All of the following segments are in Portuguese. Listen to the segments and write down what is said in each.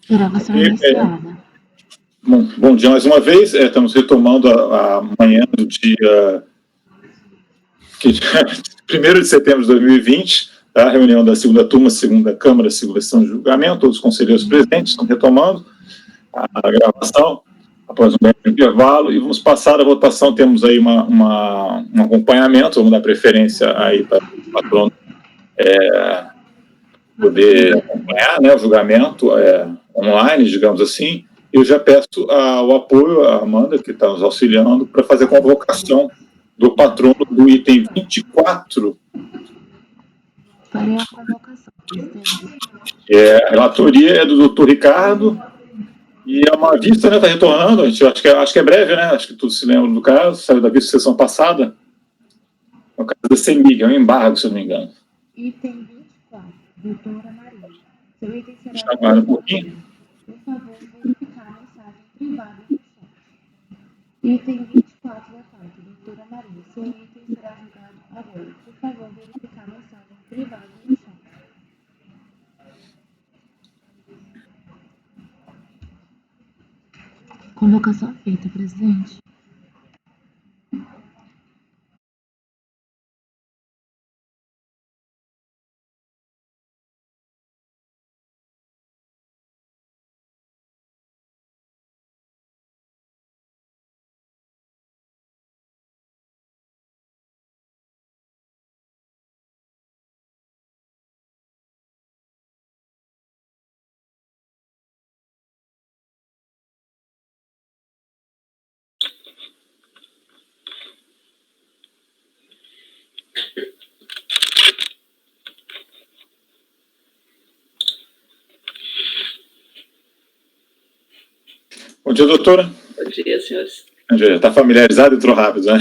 Gravação iniciada. Bom dia mais uma vez. Estamos retomando a manhã do dia 1º de setembro de 2020, a reunião da segunda turma, segunda Câmara, segunda sessão de julgamento. Todos os conselheiros presentes estão retomando a gravação após um breve intervalo e vamos passar a votação. Temos aí um acompanhamento, vamos dar preferência aí para o patrono poder acompanhar, né, o julgamento online, digamos assim. Eu já peço o apoio à Amanda, que está nos auxiliando, para fazer a convocação do patrono do item 24. Farei a convocação, presidente. A relatoria é do doutor Ricardo, e é uma vista, né, está retornando, acho que é breve, né, acho que todos se lembram do caso, saiu da vista sessão passada, no caso da CEMIG, é um embargo, se eu não me engano. Item 24, doutora Maria. Seu item será... Deixa eu aguardar um pouquinho. Por favor, verificar a mensagem privada no chat. Item 24 da pauta, doutora Maria. Seu item será julgado agora. Por favor, verificar a mensagem privada no chat. Convocação feita, presidente. Bom dia, doutora. Bom dia, senhores. Bom dia. Está familiarizado e entrou rápido, né?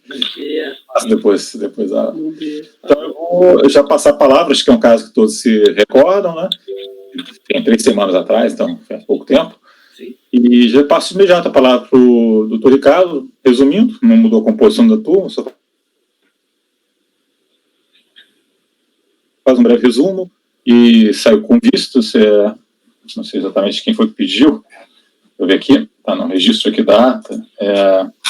Bom dia. Depois Bom dia. Então, eu vou já passar a palavra, acho que é um caso que todos se recordam, né? Tem 3 semanas atrás, então faz pouco tempo. Sim. E já passo imediato a palavra para o doutor Ricardo, resumindo, não mudou a composição da turma, só faz um breve resumo e saiu com vistas, não sei exatamente quem foi que pediu, eu ver aqui, tá no registro aqui da ata.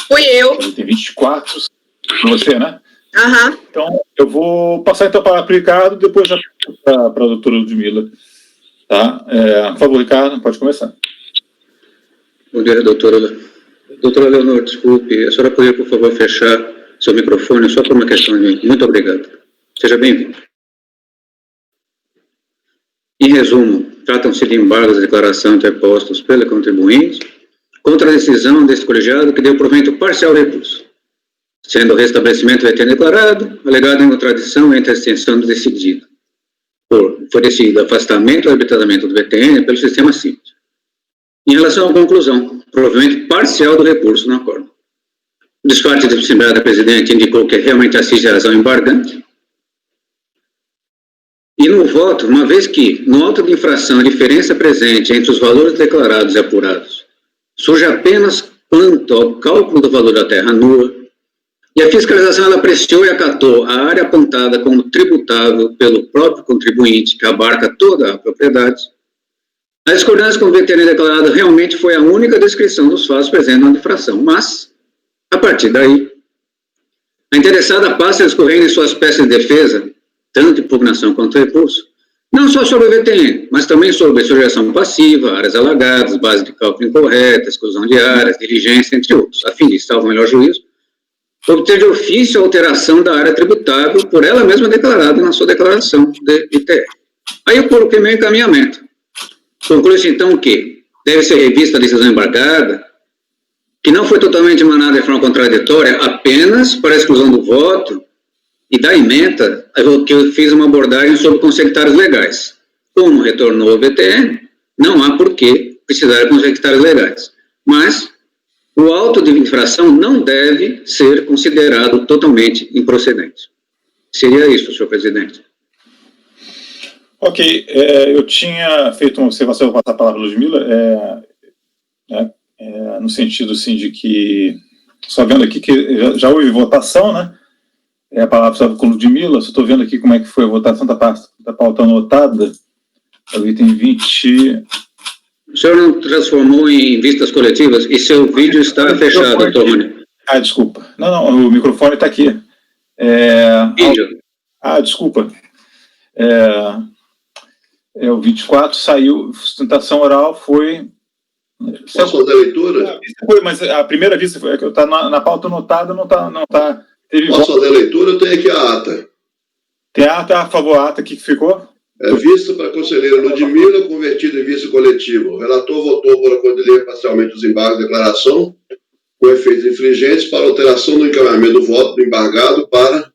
Fui eu. Tem 24, para você, né? Aham. Então, eu vou passar então para o Ricardo, depois já para a doutora Ludmila. Tá? Por favor, Ricardo, pode começar. Bom dia, doutora. Doutora Leonor, desculpe, a senhora poderia, por favor, fechar seu microfone só por uma questão de... Muito obrigado. Seja bem-vindo. Em resumo, tratam-se de embargos de declaração interpostos pela contribuinte contra a decisão deste colegiado que deu provimento parcial ao recurso, sendo o restabelecimento do retenho declarado, alegado em contradição entre a extensão do decidido. Foi decidido afastamento ou arbitrariamente do VTN pelo sistema simples. Em relação à conclusão, provimento parcial do recurso no acordo. O despacho da Assembleia da Presidente indicou que realmente assiste a razão embargante. E no voto, uma vez que, no auto de infração, a diferença presente entre os valores declarados e apurados surge apenas quanto ao cálculo do valor da terra nua, e a fiscalização ela apreciou e acatou a área apontada como tributável pelo próprio contribuinte, que abarca toda a propriedade, a discordância com o VTN declarado realmente foi a única descrição dos fatos presentes na infração, mas, a partir daí, a interessada passa discorrendo em suas peças de defesa, tanto impugnação quanto recurso, não só sobre o VTN, mas também sobre sujeição passiva, áreas alagadas, base de cálculo incorreta, exclusão de áreas, diligência, entre outros, a fim de, salvo o melhor juízo, obter de ofício a alteração da área tributável por ela mesma declarada na sua declaração de ITR. Aí eu coloquei meu encaminhamento. Conclui-se então que deve ser revista a decisão embargada, que não foi totalmente emanada de forma contraditória apenas para a exclusão do voto, e da ementa, que eu fiz uma abordagem sobre consectários legais. Como retornou o VTN, não há por que precisar de consectários legais. Mas o auto de infração não deve ser considerado totalmente improcedente. Seria isso, senhor presidente. Ok, eu tinha feito uma observação, vou passar a palavra para a Ludmila, no sentido assim, de que, só vendo aqui que já houve votação, né? A palavra estava com a Ludmila, só estou vendo aqui como é que foi a votação da pauta anotada, o item 20, senhor não transformou em vistas coletivas? E seu vídeo está fechado, doutor Rony. Desculpa. Não, o microfone está aqui. Vídeo. Desculpa. O 24 saiu, sustentação oral foi... Posso fazer a leitura? Foi, mas a primeira vista foi que está na pauta anotada, não está. Posso fazer a leitura? Eu tenho aqui a ata. Tem a ata, a favor, a ata, o que ficou? Vista para a conselheira Ludmila, convertida em vista coletivo. O relator votou por acolher parcialmente os embargos de declaração, com efeitos infringentes, para alteração do encaminhamento do voto do embargado para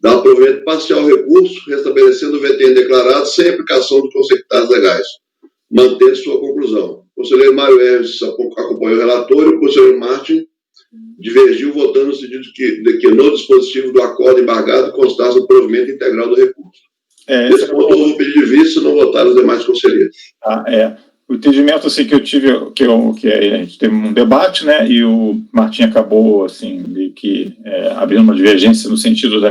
dar provimento parcial ao recurso, restabelecendo o VTN declarado sem aplicação dos consecutados legais, mantendo sua conclusão. O conselheiro Mário Hermes acompanhou o relator e o conselheiro Martin divergiu, votando no sentido de que no dispositivo do acordo embargado constasse o provimento integral do recurso. Nesse ponto, eu vou pedir de vista, não votaram os demais conselheiros. O entendimento assim, que eu tive, a gente teve um debate, né, e o Martim acabou assim, abrindo uma divergência no sentido do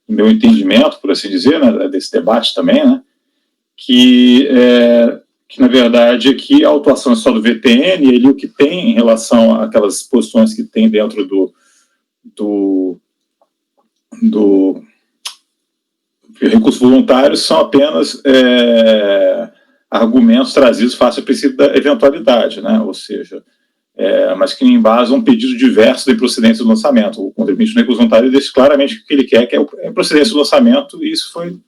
meu entendimento, por assim dizer, né, desse debate também, né, que na verdade aqui a autuação é só do VTN, e ele o que tem em relação àquelas posições que tem dentro do recurso voluntário são apenas argumentos trazidos face ao princípio da eventualidade, né? Ou seja, mas que embasam um pedido diverso de procedência do lançamento. O contribuinte no recurso voluntário deixa claramente o que ele quer, que é procedência do lançamento, e isso foi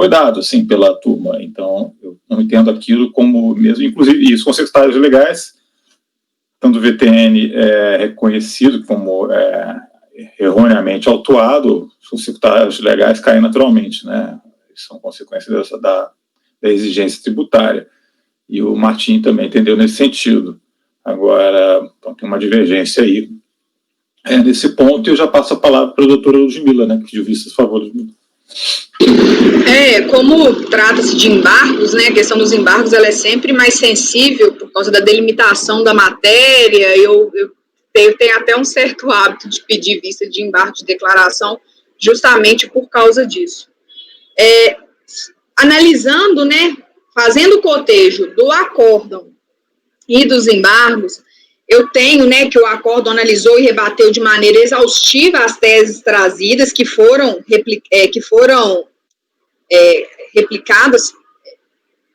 dado, assim, pela turma. Então, eu não entendo aquilo como mesmo, inclusive, os consectários legais, tanto o VTN reconhecido como erroneamente autuado, os consectários legais caem naturalmente, né? São consequências da exigência tributária. E o Martim também entendeu nesse sentido. Agora, então, tem uma divergência aí. Nesse ponto, eu já passo a palavra para a doutora Ludmila, né, que pediu vistas a favor do... Como trata-se de embargos, né, a questão dos embargos ela é sempre mais sensível por causa da delimitação da matéria. Eu tenho até um certo hábito de pedir vista de embargo de declaração justamente por causa disso. Analisando, né, fazendo o cotejo do acórdão e dos embargos, eu tenho, né, que o acórdão analisou e rebateu de maneira exaustiva as teses trazidas, que foram replicadas,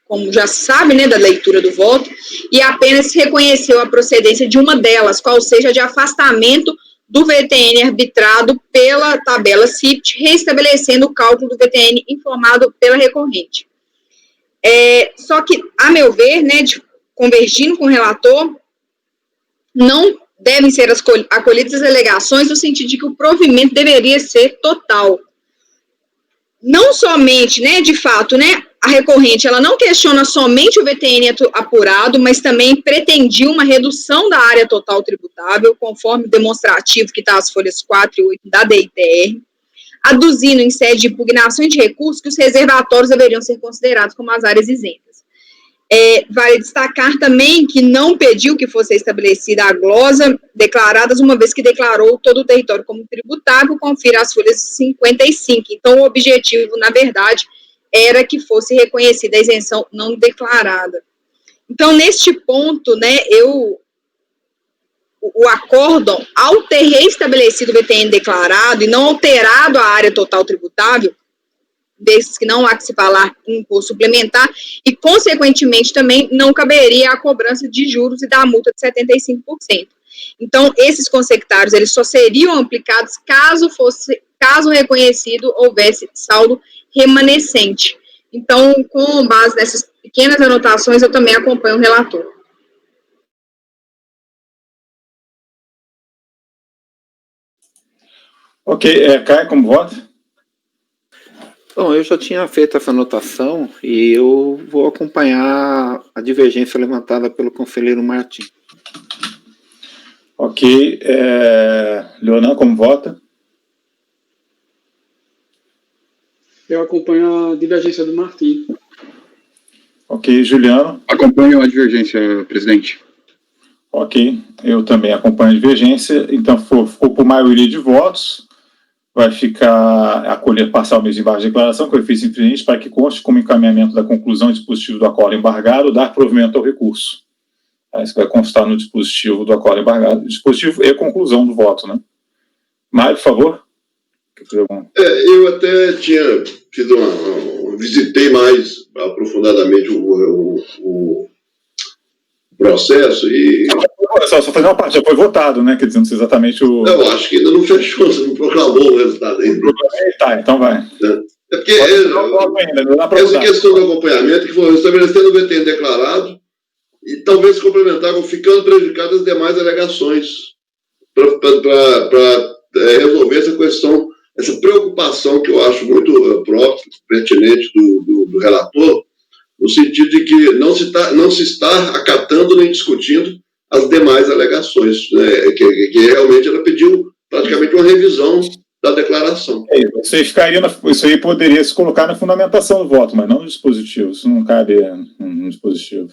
como já se sabe, né, da leitura do voto, e apenas reconheceu a procedência de uma delas, qual seja de afastamento do VTN arbitrado pela tabela CIPT, restabelecendo o cálculo do VTN informado pela recorrente. Só que, a meu ver, né, convergindo com o relator, não devem ser acolhidas as alegações no sentido de que o provimento deveria ser total. Não somente, né, de fato, né, a recorrente, ela não questiona somente o VTN apurado, mas também pretendia uma redução da área total tributável, conforme o demonstrativo que está as folhas 4 e 8 da DITR, aduzindo em sede de impugnação de recursos que os reservatórios deveriam ser considerados como as áreas isentas. Vale destacar também que não pediu que fosse estabelecida a glosa declaradas, uma vez que declarou todo o território como tributável, confira as folhas 55. Então, o objetivo, na verdade, era que fosse reconhecida a isenção não declarada. Então, neste ponto, né, o acórdão, ao ter reestabelecido o VTN declarado e não alterado a área total tributável, desses que não há que se falar em imposto suplementar, e, consequentemente, também não caberia a cobrança de juros e da multa de 75%. Então, esses consectários, eles só seriam aplicados caso reconhecido houvesse saldo remanescente. Então, com base nessas pequenas anotações, eu também acompanho o relator. Ok, Caio, como vota? Bom, eu já tinha feito essa anotação e eu vou acompanhar a divergência levantada pelo conselheiro Martim. Ok, Leonan, como vota? Eu acompanho a divergência do Martim. Ok, Juliano? Acompanho a divergência, presidente. Ok, eu também acompanho a divergência, então ficou por maioria de votos. vai ficar acolher parcialmente embaixo da declaração com efeitos infringentes para que conste como encaminhamento da conclusão e dispositivo do acordo embargado dar provimento ao recurso. Isso vai constar no dispositivo do acordo embargado, dispositivo e conclusão do voto, né? Mário, por favor. Eu até visitei mais aprofundadamente o processo e... Só fazer uma parte, já foi votado, né? Quer dizer, não sei exatamente o... Eu acho que ainda não fechou, você não proclamou o resultado ainda. Tá, então vai. É porque essa questão do acompanhamento que foi estabelecendo o VTN declarado e talvez complementar com ficando prejudicadas as demais alegações para resolver essa questão, essa preocupação que eu acho muito própria, pertinente do relator, no sentido de que não se está acatando nem discutindo as demais alegações, né, que realmente ela pediu praticamente uma revisão da declaração. Isso aí poderia se colocar na fundamentação do voto, mas não no dispositivo. Isso não cabe no dispositivo.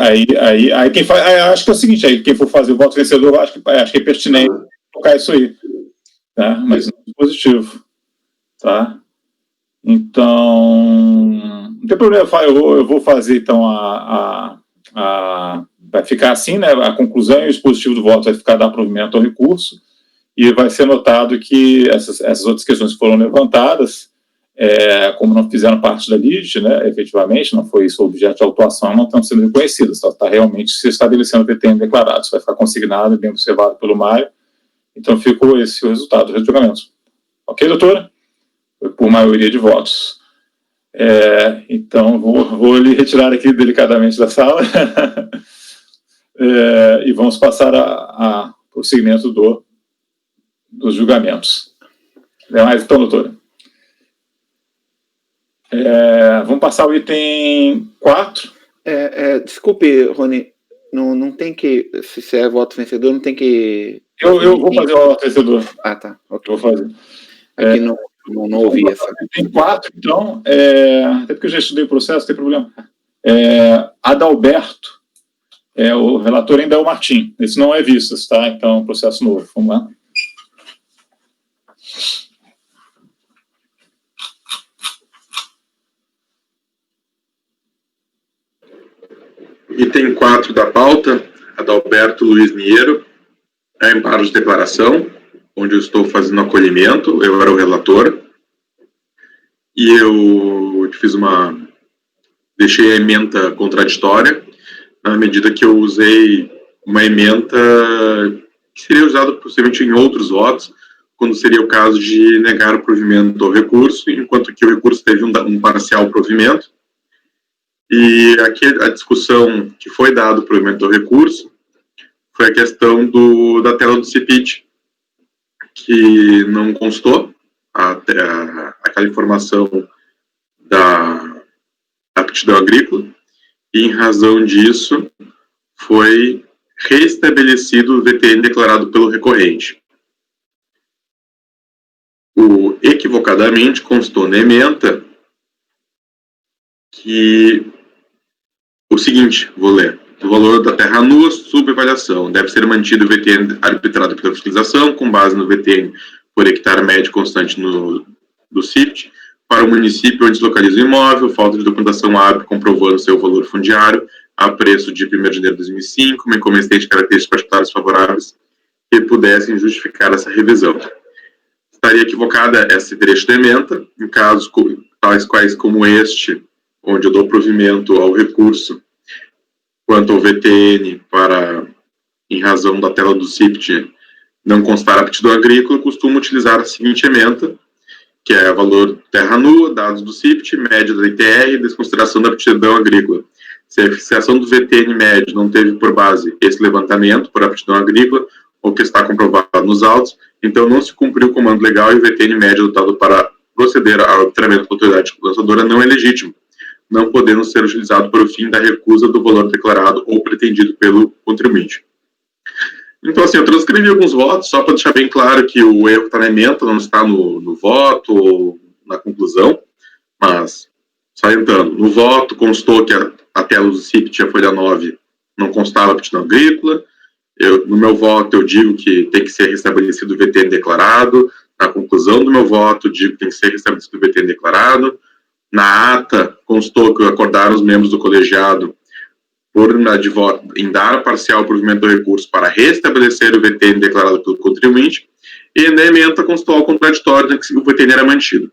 Aí quem faz, acho que é o seguinte, aí quem for fazer o voto vencedor, acho que é pertinente colocar isso aí, tá? Mas no dispositivo, tá? Então, não tem problema, eu vou fazer então vai ficar assim, né? A conclusão e o dispositivo do voto vai ficar dar provimento ao recurso e vai ser notado que essas outras questões que foram levantadas, como não fizeram parte da lide, né, efetivamente, não foi isso o objeto de autuação, não estão sendo reconhecidas, está realmente se estabelecendo o VTN declarado, isso vai ficar consignado e bem observado pelo Mário, então ficou esse o resultado do julgamento. Ok, doutora? Foi por maioria de votos. Então, vou lhe retirar aqui delicadamente da sala e vamos passar ao prosseguimento dos julgamentos. Mais então, doutora. Vamos passar ao item 4. Desculpe, Rony, não tem que, se é voto vencedor, não tem que... Eu vou fazer o voto vencedor. Ah, tá. Okay. Vou fazer. Aqui não ouvi essa. Tem 4, então, até porque eu já estudei o processo, não tem problema. Adalberto, o relator ainda é o Martim, esse não é vistas, tá? Então, processo novo, vamos lá. Item 4 da pauta, Adalberto Luiz Niero, amparo de declaração, onde eu estou fazendo acolhimento, eu era o relator, e eu deixei a ementa contraditória, na medida que eu usei uma ementa que seria usada possivelmente em outros votos, quando seria o caso de negar o provimento ao recurso, enquanto que o recurso teve um parcial provimento. E aqui a discussão que foi dado o provimento ao recurso foi a questão da tela do CPIT, que não constou aquela informação da aptidão agrícola, e em razão disso foi restabelecido o VTN declarado pelo recorrente. Equivocadamente constou na ementa que o seguinte, vou ler: o valor da terra nua, subavaliação, deve ser mantido o VTN arbitrado pela fiscalização, com base no VTN por hectare médio constante do CIFT, para o município onde se localiza o imóvel, falta de documentação hábil comprovando seu valor fundiário, a preço de 1º de janeiro de 2005, uma incompetência de características particulares favoráveis que pudessem justificar essa revisão. Estaria equivocada esse trecho da ementa, em casos tais quais como este, onde eu dou provimento ao recurso quanto ao VTN em razão da tela do CIPT, não constar aptidão agrícola, costumo utilizar a seguinte ementa, que é valor terra nua, dados do CIPT, média da ITR e desconsideração da aptidão agrícola. Se a fixação do VTN médio não teve por base esse levantamento por aptidão agrícola, ou que está comprovado nos autos, então não se cumpriu o comando legal e o VTN médio adotado para proceder ao arbitramento da autoridade lançadora não é legítimo, não podendo ser utilizado para o fim da recusa do valor declarado ou pretendido pelo contribuinte. Então, assim, eu transcrevi alguns votos, só para deixar bem claro que o erro está na ementa, não está no voto ou na conclusão, mas, salientando, no voto constou que a tela do CIPT, a folha 9, não constava aptidão agrícola. No meu voto, eu digo que tem que ser restabelecido o VTN declarado, Na conclusão do meu voto, digo que tem que ser restabelecido o VTN declarado. Na ata, constou que acordaram os membros do colegiado em dar parcial provimento do recurso para restabelecer o VTN declarado pelo contribuinte, e na ementa constou ao contraditório que o VTN era mantido.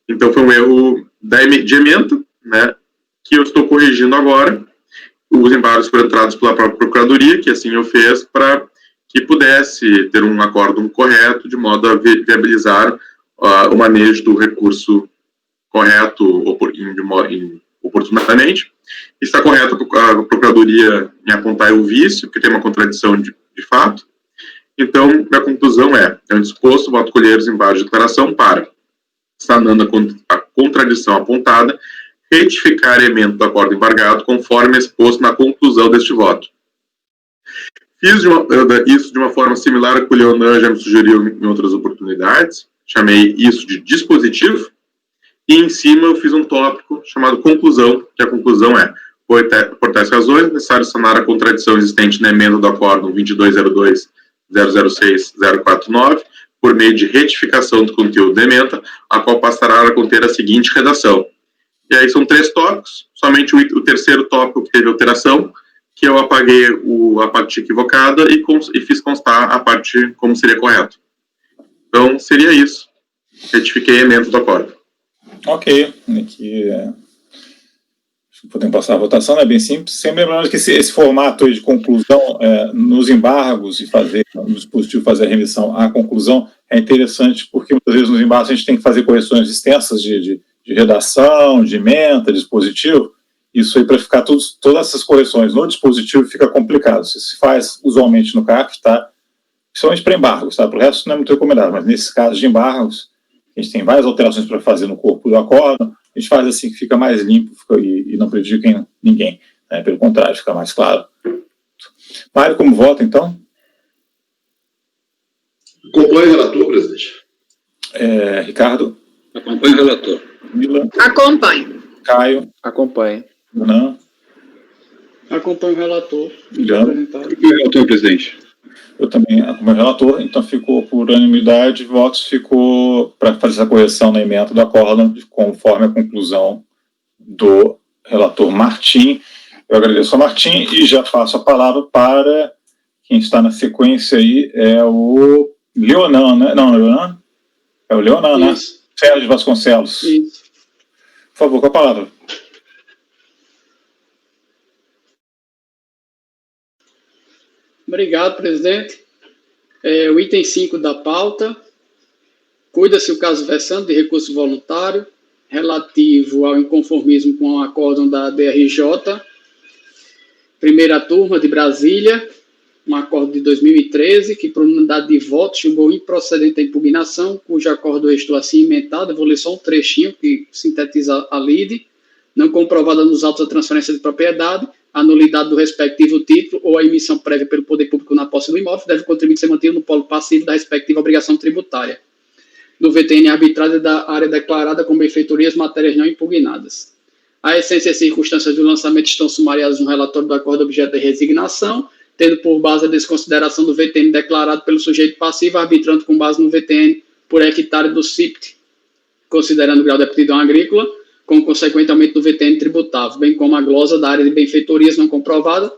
Então, foi um erro de ementa, né, que eu estou corrigindo agora. Os embargos foram entrados pela própria Procuradoria, que assim eu fiz, para que pudesse ter um acórdão correto, de modo a viabilizar o manejo do recurso correto oportunamente. Está correto a Procuradoria em apontar o vício, porque tem uma contradição de fato. Então, minha conclusão é disposto, voto colher os embargos de declaração para, sanando a contradição apontada, retificar a emenda do acordo embargado, conforme exposto na conclusão deste voto. Fiz isso de uma forma similar a que o Leonan já me sugeriu em outras oportunidades, chamei isso de dispositivo, e em cima eu fiz um tópico chamado conclusão, que a conclusão é, por tais razões, é necessário sanar a contradição existente na emenda do acórdão 2202.006.049, por meio de retificação do conteúdo da emenda, a qual passará a conter a seguinte redação. E aí são 3 tópicos, somente o terceiro tópico que teve alteração, que eu apaguei a parte equivocada e fiz constar a parte como seria correto. Então, seria isso. Retifiquei a emenda do acordo. Ok. Aqui, podemos passar a votação, é bem simples. Sempre lembrando que esse formato aí de conclusão, nos embargos e no dispositivo fazer a remissão à conclusão, é interessante, porque muitas vezes nos embargos a gente tem que fazer correções extensas de redação, de ementa, dispositivo. Isso aí, para ficar todas essas correções no dispositivo, fica complicado. Isso se faz usualmente no CARF, tá? Principalmente para embargos, tá? Para o resto não é muito recomendado, mas nesse caso de embargos, a gente tem várias alterações para fazer no corpo do acórdão, a gente faz assim que fica mais limpo e não prejudica ninguém, né? Pelo contrário, fica mais claro. Mário, como vota, então? Acompanhe o relator, presidente. Ricardo? Acompanhe o relator. Mila? Acompanhe. Caio? Acompanhe. Não? Acompanho o relator. Relator, presidente. Eu também acompanho o relator, então ficou por unanimidade, votos ficou para fazer essa correção na emenda do acórdão, conforme a conclusão do relator Martim. Eu agradeço ao Martim e já passo a palavra para quem está na sequência aí, é o Leonan, né? Não, Leonan? É o Leonan, né? Sérgio Vasconcelos. Isso. Por favor, com a palavra. Obrigado, presidente. O item 5 da pauta, cuida-se o caso versando de recurso voluntário, relativo ao inconformismo com o acórdão da DRJ, primeira turma de Brasília, um acordo de 2013, que por unanimidade de votos julgou improcedente a impugnação, cujo acordo estou assim emendado. Eu vou ler só um trechinho que sintetiza a lide. Não comprovada nos autos a transferência de propriedade, a nulidade do respectivo título ou a emissão prévia pelo poder público na posse do imóvel deve contribuir ser mantido no polo passivo da respectiva obrigação tributária do VTN arbitrário da área declarada com benfeitorias matérias não impugnadas. A essência e as circunstâncias do lançamento estão sumariadas no relatório do acordo objeto de resignação, tendo por base a desconsideração do VTN declarado pelo sujeito passivo, arbitrando com base no VTN por hectare do CIPT, considerando o grau de aptidão agrícola, com consequente aumento do VTN tributável, bem como a glosa da área de benfeitorias não comprovada,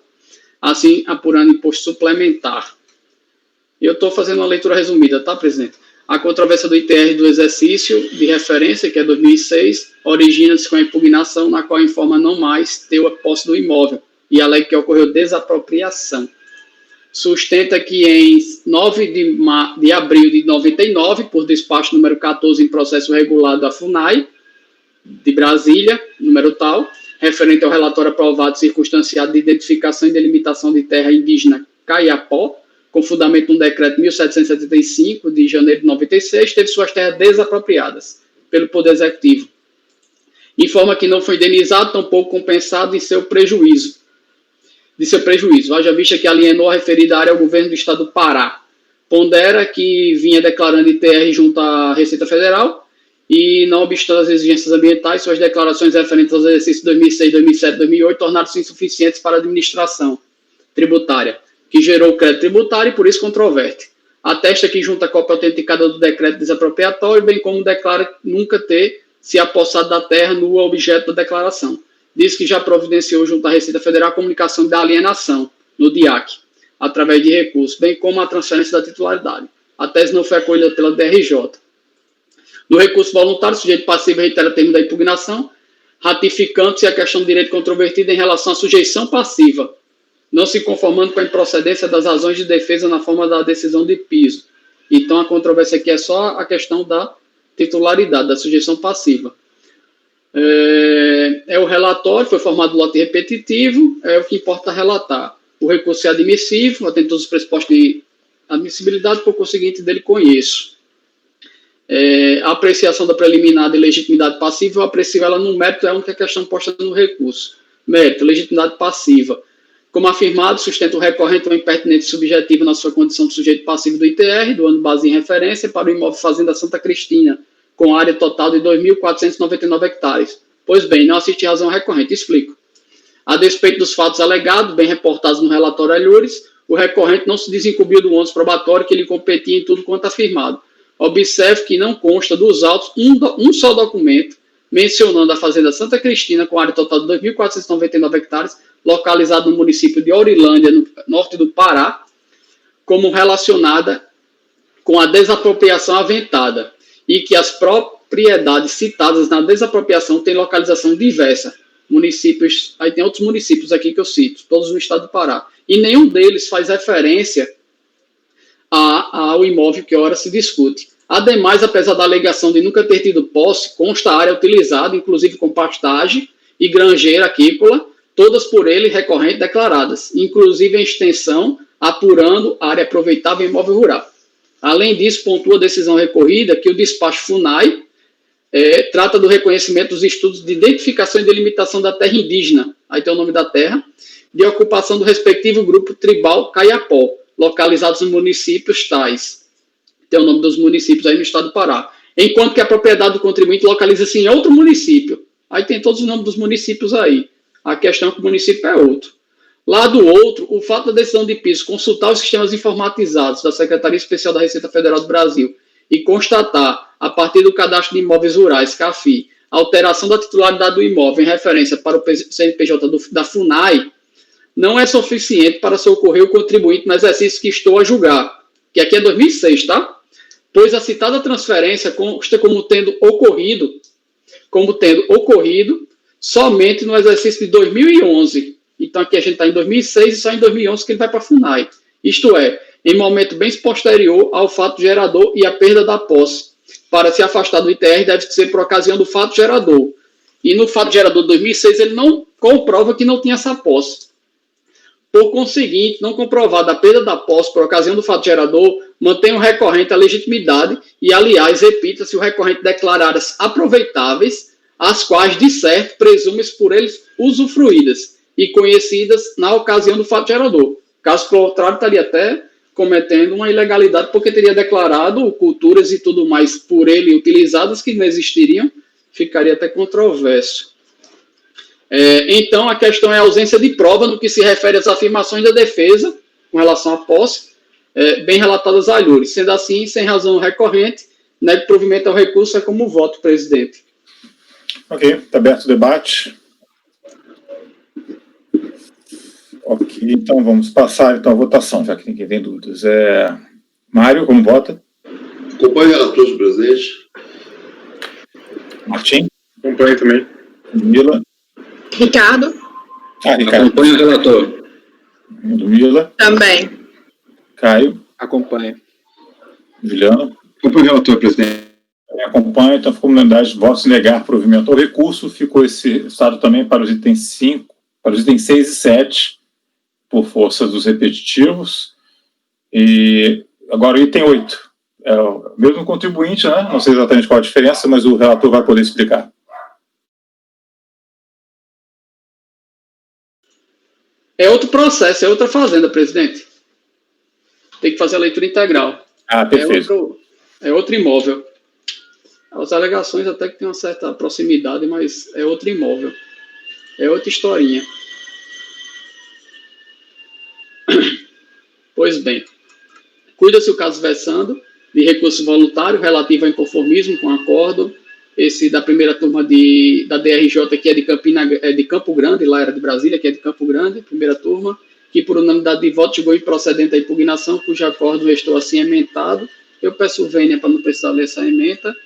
assim apurando imposto suplementar. Eu estou fazendo uma leitura resumida, tá, presidente? A controvérsia do ITR do exercício de referência, que é 2006, origina-se com a impugnação na qual informa não mais ter a posse do imóvel e alega que ocorreu desapropriação. Sustenta que em 9 de abril de 99, por despacho número 14 em processo regulado da FUNAI, de Brasília, número tal, referente ao relatório aprovado circunstanciado de identificação e delimitação de terra indígena Caiapó, com fundamento no decreto 1775, de janeiro de 96, teve suas terras desapropriadas pelo Poder Executivo. Informa que não foi indenizado, tampouco compensado de seu prejuízo. Haja vista que alienou a referida área ao governo do Estado do Pará. Pondera que vinha declarando ITR junto à Receita Federal, e, não obstante as exigências ambientais, suas declarações referentes aos exercícios 2006, 2007 e 2008 tornaram-se insuficientes para a administração tributária, que gerou crédito tributário e, por isso, controverte. atesta que junta a cópia autenticada do decreto desapropriatório, bem como declara nunca ter se apossado da terra no objeto da declaração. Diz que já providenciou junto à Receita Federal a comunicação da alienação, no DIAC, através de recurso, bem como a transferência da titularidade. A tese não foi acolhida pela DRJ. No recurso voluntário, o sujeito passivo reitera termo da impugnação, ratificando-se a questão de direito controvertida em relação à sujeição passiva, não se conformando com a improcedência das razões de defesa na forma da decisão de piso. Então, a controvérsia aqui é só a questão da titularidade, da sujeição passiva. O relatório, foi formado lote repetitivo, é o que importa relatar. O recurso é admissível, atende todos os pressupostos de admissibilidade, por conseguinte, dele conheço. A apreciação da preliminar de legitimidade passiva, eu aprecio ela no mérito, é a única questão posta no recurso. Mérito, legitimidade passiva. Como afirmado, sustenta o recorrente uma impertinência subjetiva na sua condição de sujeito passivo do ITR, do ano base em referência, para o imóvel Fazenda Santa Cristina, com área total de 2.499 hectares. Pois bem, não assiste razão recorrente. Explico. A despeito dos fatos alegados, bem reportados no relatório Alhures, o recorrente não se desincumbiu do ônus probatório que lhe competia em tudo quanto afirmado. Observe que não consta dos autos um só documento mencionando a Fazenda Santa Cristina, com área total de 2.499 hectares, localizado no município de Aurilândia, no norte do Pará, como relacionada com a desapropriação aventada, e que as propriedades citadas na desapropriação têm localização diversa. Municípios, aí tem outros municípios aqui que eu cito, todos no estado do Pará, e nenhum deles faz referência ao imóvel que ora se discute. Ademais, apesar da alegação de nunca ter tido posse, consta a área utilizada, inclusive com pastagem e granjeira aquícola, todas por ele recorrente declaradas, inclusive em extensão, apurando área aproveitável em imóvel rural. Além disso, pontua a decisão recorrida que o despacho FUNAI trata do reconhecimento dos estudos de identificação e delimitação da terra indígena, aí tem o nome da terra, de ocupação do respectivo grupo tribal Caiapó, localizados nos municípios tais. Tem o nome dos municípios aí no estado do Pará. Enquanto que a propriedade do contribuinte localiza-se em outro município. Aí tem todos os nomes dos municípios aí. A questão é que o município é outro. Lá do outro, o fato da decisão de piso consultar os sistemas informatizados da Secretaria Especial da Receita Federal do Brasil e constatar, a partir do Cadastro de Imóveis Rurais, CAFI, a alteração da titularidade do imóvel em referência para o CNPJ da FUNAI, não é suficiente para socorrer o contribuinte no exercício que estou a julgar, que aqui é 2006, tá? Pois a citada transferência consta como tendo ocorrido somente no exercício de 2011. Então, aqui a gente está em 2006 e só em 2011 que ele vai para a FUNAI. Isto é, em momento bem posterior ao fato gerador e à perda da posse. Para se afastar do ITR, deve ser por ocasião do fato gerador. E no fato gerador de 2006, ele não comprova que não tinha essa posse. Por conseguinte, não comprovada a perda da posse por ocasião do fato gerador, mantém o recorrente a legitimidade e, aliás, repita-se o recorrente declarar as aproveitáveis, as quais, de certo, presume-se por eles usufruídas e conhecidas na ocasião do fato gerador. Caso contrário, estaria até cometendo uma ilegalidade, porque teria declarado culturas e tudo mais por ele utilizadas que não existiriam, ficaria até controverso. Então, a questão é a ausência de prova no que se refere às afirmações da defesa com relação à posse, bem relatadas a Alhures. Sendo assim, sem razão recorrente, nego provimento ao recurso é como voto, presidente. Ok, está aberto o debate. Ok, então vamos passar então, a votação, já que ninguém tem dúvidas. Mário, como vota? Acompanho o relator, senhor presidente. Martim? Acompanho também. Mila? Ricardo? Ricardo. Acompanho o relator. Mila? Também. Caio? Acompanho. Juliano? Acompanho o relator, presidente. Acompanho, então ficou unanimidade de votos negar provimento ao recurso, ficou esse resultado também para os itens 5, para os itens 6 e 7, por força dos repetitivos. E agora o item 8. É o mesmo contribuinte, né? Não sei exatamente qual a diferença, mas o relator vai poder explicar. É outro processo, é outra fazenda, presidente. Tem que fazer a leitura integral. Perfeito. É outro imóvel. As alegações até que tem uma certa proximidade, mas é outro imóvel. É outra historinha. Pois bem. Cuida-se o caso versando de recurso voluntário relativo ao inconformismo com acordo, esse da primeira turma da DRJ, que é de Campo Grande, lá era de Brasília, que é de Campo Grande, primeira turma, que por unanimidade de voto chegou improcedente à impugnação, cujo acordo restou assim emendado. Eu peço vênia para não precisar ler essa emenda.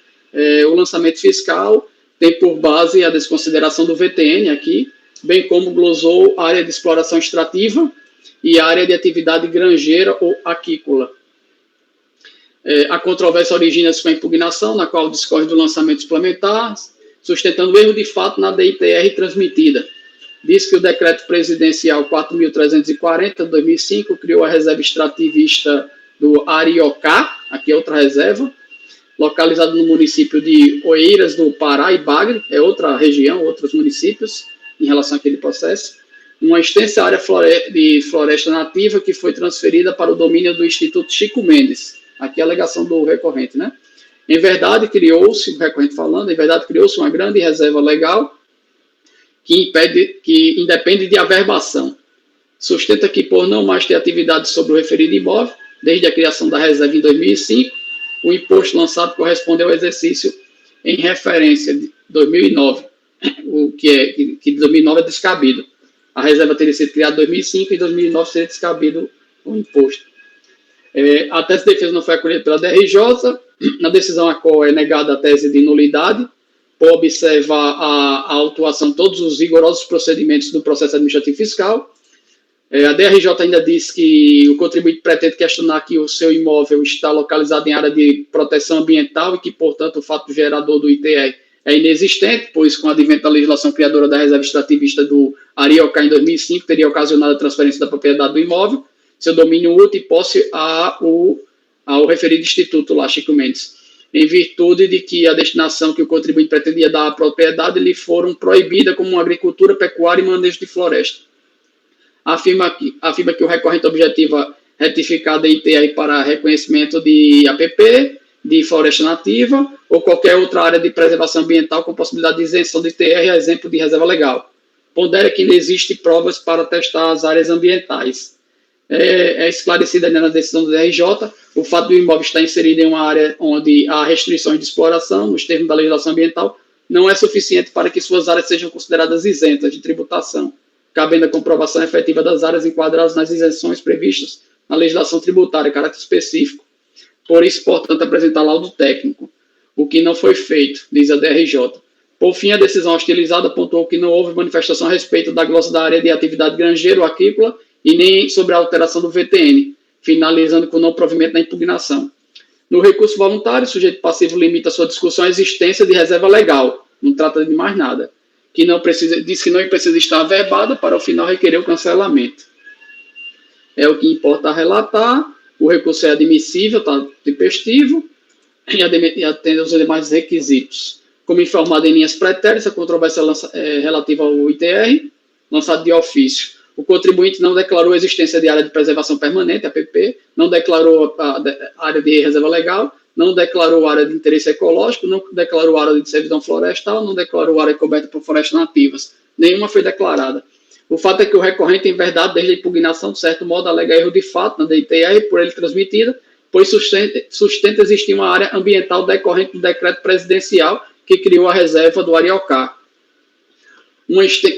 O lançamento fiscal tem por base a desconsideração do VTN aqui, bem como glosou a área de exploração extrativa e a área de atividade granjeira ou aquícola. A controvérsia origina-se com a impugnação, na qual discorre do lançamento suplementar, sustentando o erro de fato na DITR transmitida. Diz que o decreto presidencial 4.340, de 2005, criou a reserva extrativista do Ariocá, aqui é outra reserva, localizada no município de Oeiras, do Pará, e Bagre, é outra região, outros municípios, em relação àquele processo. Uma extensa área de floresta nativa que foi transferida para o domínio do Instituto Chico Mendes. Aqui é a alegação do recorrente, né? Em verdade, criou-se, o recorrente falando, em verdade, criou-se uma grande reserva legal que independe de averbação. Sustenta que, por não mais ter atividade sobre o referido imóvel, desde a criação da reserva em 2005, o imposto lançado corresponde ao exercício em referência de 2009, o que de 2009 é descabido. A reserva teria sido criada em 2005 e em 2009 seria descabido o imposto. A tese de defesa não foi acolhida pela DRJ. Na decisão, a qual é negada a tese de nulidade, por observar a autuação de todos os rigorosos procedimentos do processo administrativo fiscal. A DRJ ainda diz que o contribuinte pretende questionar que o seu imóvel está localizado em área de proteção ambiental e que, portanto, o fato gerador do ITR é inexistente, pois, com o advento da legislação criadora da reserva extrativista do Ariocá em 2005, teria ocasionado a transferência da propriedade do imóvel, seu domínio útil e posse ao referido instituto lá, Chico Mendes, em virtude de que a destinação que o contribuinte pretendia dar à propriedade lhe foram proibida como agricultura, pecuária e manejo de floresta. Afirma que o recorrente objetiva retificado ITR para reconhecimento de APP, de floresta nativa ou qualquer outra área de preservação ambiental com possibilidade de isenção de ITR, a exemplo de reserva legal. Pondera que não existe provas para testar as áreas ambientais. É esclarecido ainda na decisão do DRJ o fato do imóvel estar inserido em uma área onde há restrições de exploração, nos termos da legislação ambiental, não é suficiente para que suas áreas sejam consideradas isentas de tributação, cabendo a comprovação efetiva das áreas enquadradas nas isenções previstas na legislação tributária, caráter específico. Por isso, portanto, apresentar laudo técnico, o que não foi feito, diz a DRJ. Por fim, a decisão hostilizada apontou que não houve manifestação a respeito da glosa da área de atividade granjeira ou aquícola e nem sobre a alteração do VTN, finalizando com o não provimento da impugnação. No recurso voluntário, o sujeito passivo limita sua discussão à existência de reserva legal, não trata de mais nada, diz que não precisa estar averbada para, ao final, requerer o cancelamento. É o que importa relatar. O recurso é admissível, está tempestivo, e atende aos demais requisitos. Como informado em linhas pretéritas, a controvérsia relativa ao ITR, lançado de ofício. O contribuinte não declarou a existência de área de preservação permanente, APP, não declarou a área de reserva legal, não declarou área de interesse ecológico, não declarou área de servidão florestal, não declarou área coberta por florestas nativas. Nenhuma foi declarada. O fato é que o recorrente, em verdade, desde a impugnação, de certo modo, alega erro de fato na DITR por ele transmitida, pois sustenta existir uma área ambiental decorrente do decreto presidencial que criou a reserva do Ariocá,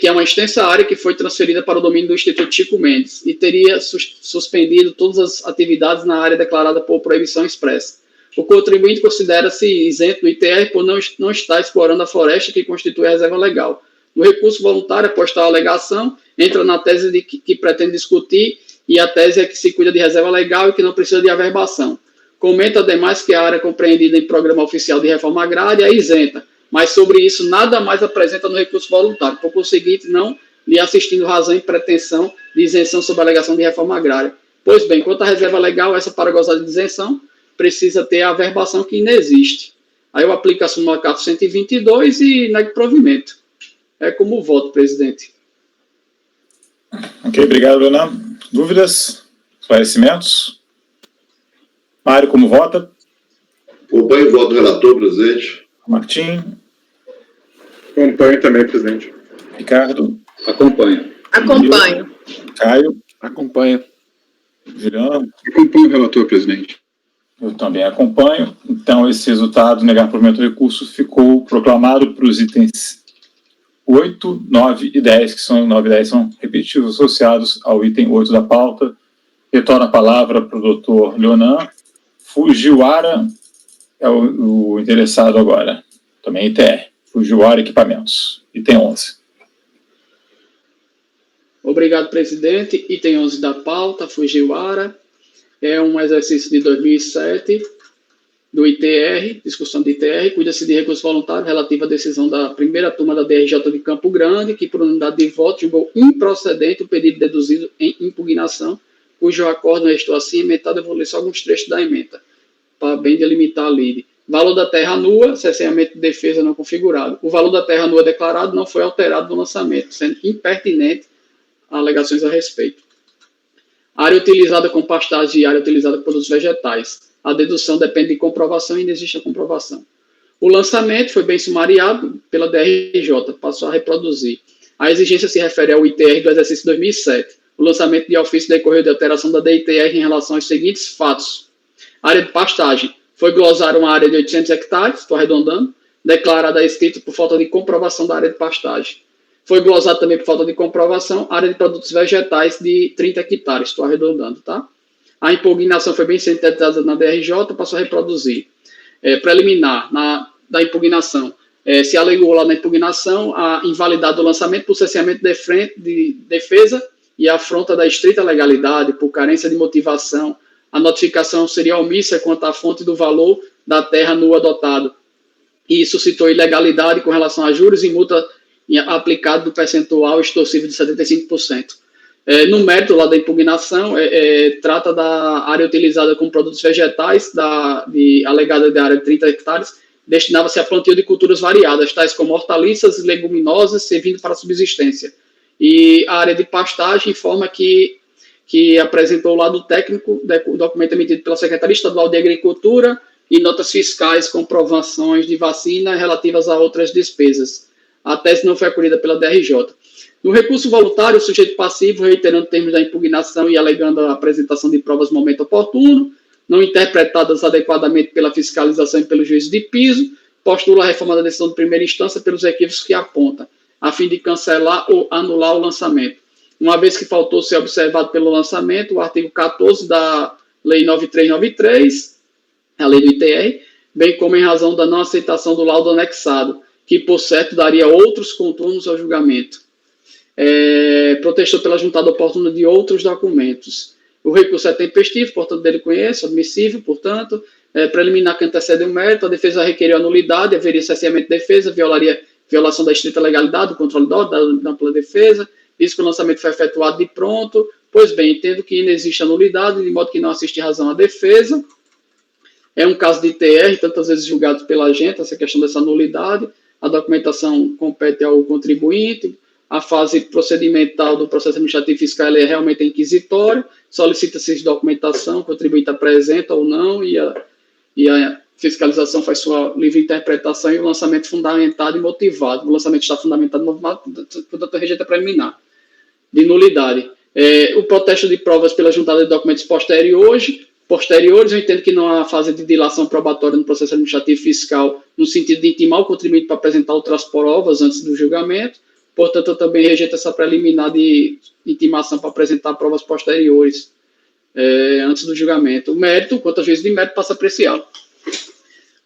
que é uma extensa área que foi transferida para o domínio do Instituto Chico Mendes e teria suspendido todas as atividades na área declarada por proibição expressa. O contribuinte considera-se isento do ITR por não estar explorando a floresta que constitui a reserva legal. No recurso voluntário, após tal alegação, entra na tese de que pretende discutir, e a tese é que se cuida de reserva legal e que não precisa de averbação. Comenta, ademais, que a área compreendida em programa oficial de reforma agrária é isenta, mas sobre isso nada mais apresenta no recurso voluntário, por conseguinte, não lhe assistindo razão em pretensão de isenção sob a alegação de reforma agrária. Pois bem, quanto à reserva legal, essa para gozar de isenção, precisa ter a averbação que não existe. Aí eu aplico a súmula 422 e nego provimento. É como voto, presidente. Ok, obrigado, Leonardo. Dúvidas? Esclarecimentos? Mário, como vota? Acompanho o voto do relator, presidente. Martim? Acompanho também, presidente. Ricardo? Acompanho. Acompanho. Caio? Acompanho. Juliano? Acompanho o relator, presidente. Eu também acompanho. Então, esse resultado, negar provimento do recurso, ficou proclamado para os itens 8, 9 e 10, que são 9 e 10 são repetitivos associados ao item 8 da pauta. Retorno a palavra para o doutor Leonan. Fujiwara é o interessado agora. Também ITR. Fujiwara Equipamentos. Item 11. Obrigado, presidente. Item 11 da pauta, Fujiwara. É um exercício de 2007 do ITR, discussão de ITR, cuida-se de recurso voluntário relativo à decisão da primeira turma da DRJ de Campo Grande, que por unidade de voto julgou improcedente o pedido deduzido em impugnação, cujo acordo, estou assim, emendado, eu vou ler só alguns trechos da emenda, para bem delimitar a lide. Valor da terra nua, cerceamento de defesa não configurado. O valor da terra nua declarado não foi alterado no lançamento, sendo impertinente alegações a respeito. Área utilizada com pastagem e área utilizada com produtos vegetais. A dedução depende de comprovação e não existe a comprovação. O lançamento foi bem sumariado pela DRJ, passou a reproduzir. A exigência se refere ao ITR do exercício 2007. O lançamento de ofício decorreu de alteração da DITR em relação aos seguintes fatos. Área de pastagem. Foi glosar uma área de 800 hectares, estou arredondando, declarada a esse título por falta de comprovação da área de pastagem. Foi glosado também por falta de comprovação área de produtos vegetais de 30 hectares, estou arredondando, tá? A impugnação foi bem sintetizada na DRJ, passou a reproduzir. Preliminar da impugnação. Se alegou lá na impugnação a invalidade do lançamento por cerceamento de defesa e afronta da estrita legalidade por carência de motivação. A notificação seria omissa quanto à fonte do valor da terra nua adotado. E suscitou ilegalidade com relação a juros e multa aplicado do percentual extorsivo de 75%. No mérito lá da impugnação, trata da área utilizada como produtos vegetais, alegada de área de 30 hectares, destinava-se a plantio de culturas variadas, tais como hortaliças e leguminosas, servindo para a subsistência. E a área de pastagem informa que apresentou o lado técnico, documento emitido pela Secretaria Estadual de Agricultura e notas fiscais, comprovações de vacina relativas a outras despesas. A tese não foi acolhida pela DRJ. No recurso voluntário, o sujeito passivo, reiterando termos da impugnação e alegando a apresentação de provas no momento oportuno, não interpretadas adequadamente pela fiscalização e pelo juízo de piso, postula a reforma da decisão de primeira instância pelos equívocos que aponta, a fim de cancelar ou anular o lançamento. Uma vez que faltou ser observado pelo lançamento, o artigo 14 da Lei 9393, a lei do ITR, bem como em razão da não aceitação do laudo anexado, que, por certo, daria outros contornos ao julgamento. Protestou pela juntada oportuna de outros documentos. O recurso é tempestivo, portanto, dele conheço, admissível, portanto, preliminar que antecede o mérito, a defesa requeriu a nulidade, haveria cerceamento de defesa, violação da estrita legalidade, do controle da ampla defesa, isso que o lançamento foi efetuado de pronto. Pois bem, entendo que não existe a nulidade, de modo que não assiste razão à defesa. É um caso de ITR, tantas vezes julgado pela gente, essa questão dessa nulidade. A documentação compete ao contribuinte. A fase procedimental do processo administrativo fiscal é realmente inquisitória. Solicita-se documentação, o contribuinte apresenta ou não, e a fiscalização faz sua livre interpretação e o lançamento fundamentado e motivado. O lançamento está fundamentado e motivado, portanto, rejeita preliminar de nulidade. O protesto de provas pela juntada de documentos posteriores, eu entendo que não há fase de dilação probatória no processo administrativo fiscal, no sentido de intimar o contribuinte para apresentar outras provas antes do julgamento. Portanto, eu também rejeito essa preliminar de intimação para apresentar provas posteriores antes do julgamento. O mérito, quanto às vezes de mérito, passa a apreciá-lo.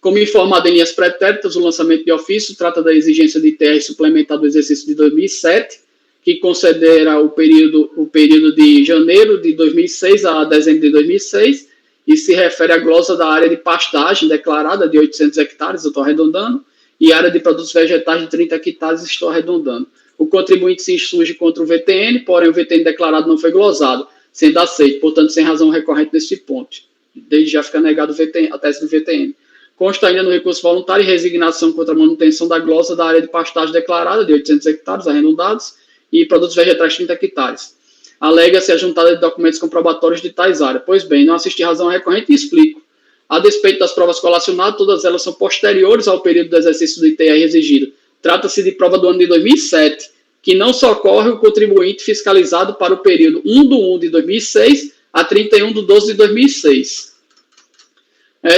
Como informado em linhas pretéritas, o lançamento de ofício trata da exigência de ITR suplementar do exercício de 2007, que considera o período de janeiro de 2006 a dezembro de 2006, e se refere à glosa da área de pastagem declarada de 800 hectares, eu estou arredondando, e área de produtos vegetais de 30 hectares, estou arredondando. O contribuinte se insurge contra o VTN, porém o VTN declarado não foi glosado, sendo aceito, portanto, sem razão recorrente nesse ponto. Desde já fica negado a tese do VTN. Consta ainda no recurso voluntário resignação contra a manutenção da glosa da área de pastagem declarada de 800 hectares arredondados e produtos vegetais de 30 hectares. Alega-se a juntada de documentos comprobatórios de tais áreas. Pois bem, não assisti razão recorrente e explico. A despeito das provas colacionadas, todas elas são posteriores ao período do exercício do ITR exigido. Trata-se de prova do ano de 2007, que não socorre o contribuinte fiscalizado para o período 1/1 de 2006 a 31/12/2006.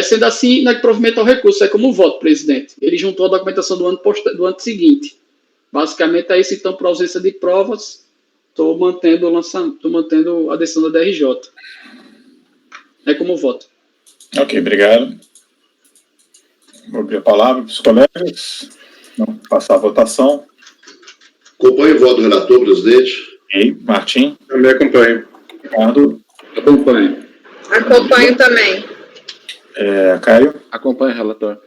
Sendo assim, não é provimento ao recurso, é como voto, presidente. Ele juntou a documentação do ano seguinte. Basicamente é isso, então, por ausência de provas, estou mantendo a decisão da DRJ. É como voto. Ok, obrigado. Vou abrir a palavra para os colegas. Vamos passar a votação. Acompanho o voto do relator, presidente. Ok, Martim. Também acompanho. Ricardo. Acompanho. Acompanho também. Caio. Acompanho, relator.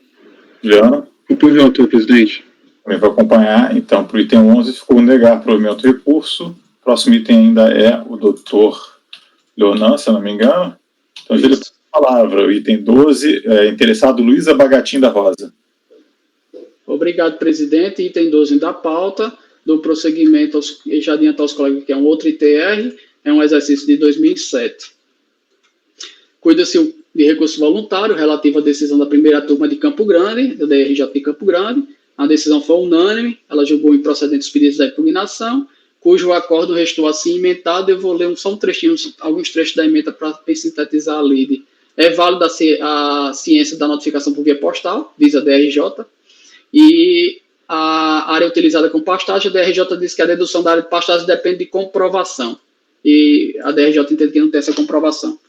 Juliano. Acompanho o relator, presidente. Também vou acompanhar. Então, para o item 11, ficou negar provimento do recurso. Próximo item ainda é o doutor Leonan, se eu não me engano. Então, ele tem a palavra. O item 12, interessado Luísa Bagatim da Rosa. Obrigado, presidente. Item 12 da pauta, do prosseguimento, já adiantar aos colegas que é um outro ITR, é um exercício de 2007. Cuida-se de recurso voluntário relativo à decisão da primeira turma de Campo Grande, da DRJ de Campo Grande. A decisão foi unânime, ela julgou improcedentes os pedidos da impugnação, cujo acordo restou assim emendado. Eu vou ler só alguns trechos da emenda para sintetizar a lide. É válida a ciência da notificação por via postal, diz a DRJ, e a área utilizada com pastagem, a DRJ diz que a dedução da área de pastagem depende de comprovação, e a DRJ entende que não tem essa comprovação.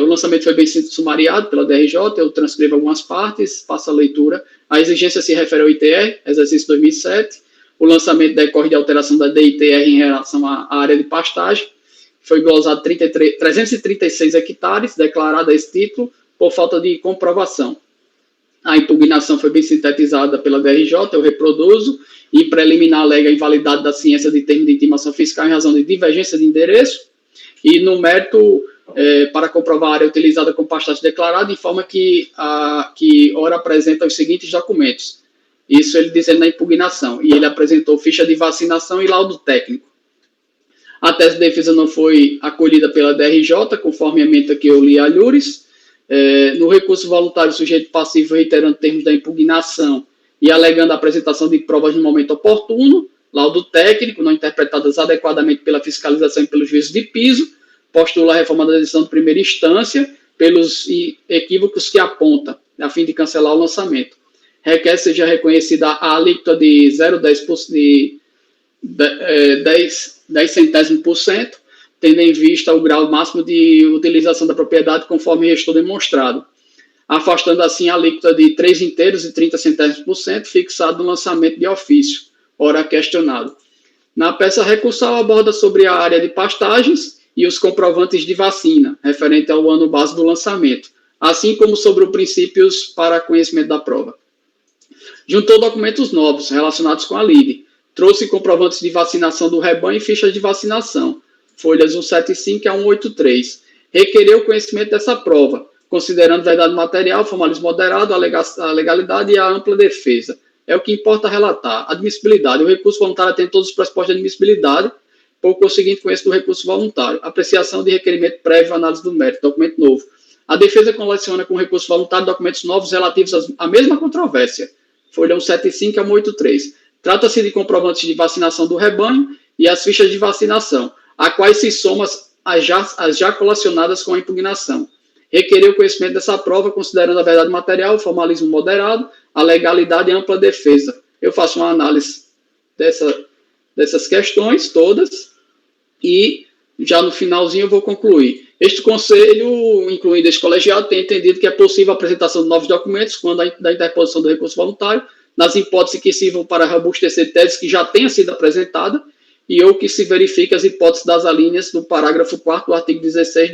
O lançamento foi bem sumariado pela DRJ, eu transcrevo algumas partes, passo a leitura. A exigência se refere ao ITR, exercício 2007. O lançamento decorre de alteração da DITR em relação à área de pastagem. Foi glosado 336 hectares, declarado a esse título, por falta de comprovação. A impugnação foi bem sintetizada pela DRJ, eu reproduzo, e preliminar alega a invalidade da ciência de termo de intimação fiscal em razão de divergência de endereço, e no mérito, para comprovar a área utilizada com pastagem declarada, informa que ora apresenta os seguintes documentos. Isso ele dizendo na impugnação, e ele apresentou ficha de vacinação e laudo técnico. A tese de defesa não foi acolhida pela DRJ, conforme a ementa que eu li a Lures. No recurso voluntário, o sujeito passivo reiterando termos da impugnação e alegando a apresentação de provas no momento oportuno, laudo técnico, não interpretadas adequadamente pela fiscalização e pelo juízo de piso, postula a reforma da decisão de primeira instância pelos equívocos que aponta, a fim de cancelar o lançamento. Requer seja reconhecida a alíquota de 10 centésimos por cento, tendo em vista o grau máximo de utilização da propriedade conforme restou demonstrado, afastando assim a alíquota de 3 inteiros e 30 centésimos por cento fixado no lançamento de ofício, ora questionado. Na peça recursal aborda sobre a área de pastagens e os comprovantes de vacina, referente ao ano base do lançamento, assim como sobre os princípios para conhecimento da prova. Juntou documentos novos relacionados com a lide, trouxe comprovantes de vacinação do rebanho e fichas de vacinação, folhas 175 a 183. Requereu o conhecimento dessa prova, considerando verdade material, formalismo moderado, a legalidade e a ampla defesa. É o que importa relatar. Admissibilidade. O recurso voluntário tem todos os pressupostos de admissibilidade, por conseguinte conheço do recurso voluntário. Apreciação de requerimento prévio, análise do mérito, documento novo. A defesa coleciona com recurso voluntário documentos novos relativos à mesma controvérsia, folha 175 a 183. Trata-se de comprovantes de vacinação do rebanho e as fichas de vacinação, a quais se somam as já colacionadas com a impugnação. Requereu o conhecimento dessa prova, considerando a verdade material, o formalismo moderado, a legalidade e a ampla defesa. Eu faço uma análise dessas questões todas e já no finalzinho eu vou concluir. Este conselho, incluindo este colegiado, tem entendido que é possível a apresentação de novos documentos quando da interposição do recurso voluntário, nas hipóteses que sirvam para robustecer teses que já tenha sido apresentada e ou que se verifique as hipóteses das alíneas do parágrafo 4º do artigo 16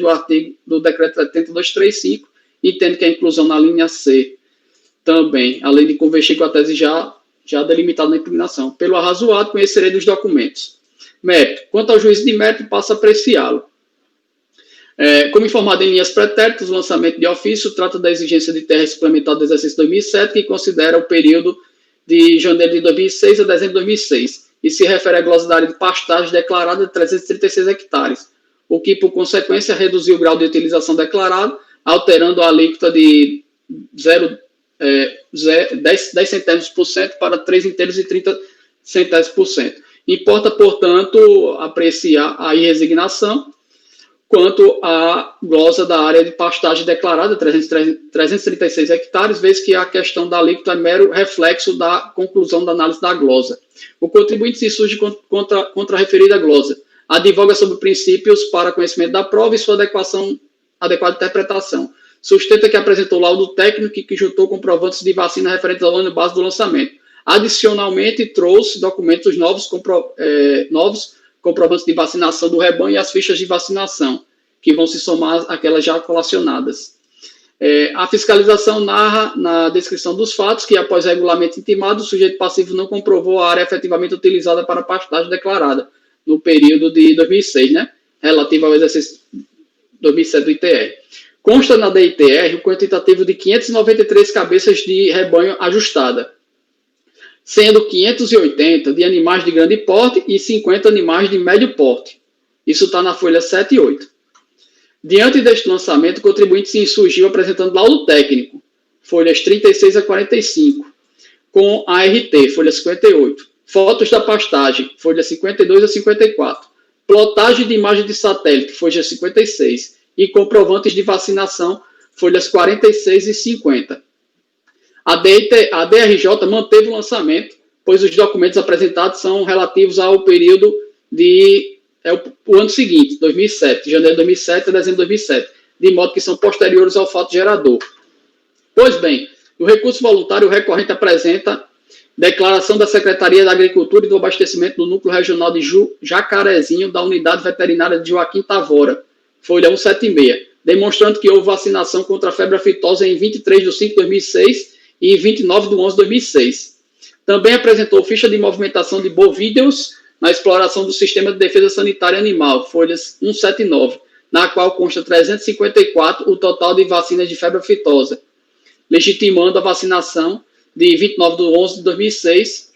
do decreto 7235, entendo que a inclusão na linha C também, além de convergir com a tese já delimitada na impugnação. Pelo arrazoado, conhecerei dos documentos. Mérito. Quanto ao juízo de mérito, passo a apreciá-lo. Como informado em linhas pretéritas, o lançamento de ofício trata da exigência de terra suplementar do exercício 2007, que considera o período de janeiro de 2006 a dezembro de 2006, e se refere à glosidade de pastagem declarada de 336 hectares, o que, por consequência, reduziu o grau de utilização declarado, alterando a alíquota de 10 centésimos por cento para 3 inteiros e 30 centésimos por cento. Importa, portanto, apreciar a irresignação, quanto à glosa da área de pastagem declarada, 336 hectares, vez que a questão da alíquota é mero reflexo da conclusão da análise da glosa. O contribuinte se insurge contra a referida glosa, advoga sobre princípios para conhecimento da prova e sua adequada interpretação. Sustenta que apresentou laudo técnico que juntou comprovantes de vacina referentes ao ano base do lançamento. Adicionalmente, trouxe documentos novos, comprovantes de vacinação do rebanho e as fichas de vacinação, que vão se somar àquelas já colacionadas. A fiscalização narra na descrição dos fatos que, após regulamento intimado, o sujeito passivo não comprovou a área efetivamente utilizada para a pastagem declarada no período de 2006, né, relativo ao exercício 2007 do ITR. Consta na DITR o quantitativo de 593 cabeças de rebanho ajustada, sendo 580 de animais de grande porte e 50 animais de médio porte. Isso está na folha 7 e 8. Diante deste lançamento, o contribuinte se insurgiu apresentando laudo técnico, folhas 36 a 45, com ART, folha 58, fotos da pastagem, folha 52 a 54, plotagem de imagem de satélite, folha 56, e comprovantes de vacinação, folhas 46 e 50. A DRJ manteve o lançamento, pois os documentos apresentados são relativos ao período o ano seguinte, 2007, janeiro de 2007 a dezembro de 2007, de modo que são posteriores ao fato gerador. Pois bem, no recurso voluntário, o recorrente apresenta declaração da Secretaria da Agricultura e do Abastecimento do Núcleo Regional de Jacarezinho, da Unidade Veterinária de Joaquim Tavora, folha 176, demonstrando que houve vacinação contra a febre aftosa em 23 de 5 de 2006 e 29 de 11 de 2006. Também apresentou ficha de movimentação de bovídeos na exploração do Sistema de Defesa Sanitária Animal, folhas 179, na qual consta 354 o total de vacinas de febre aftosa, legitimando a vacinação de 29 de 11 de 2006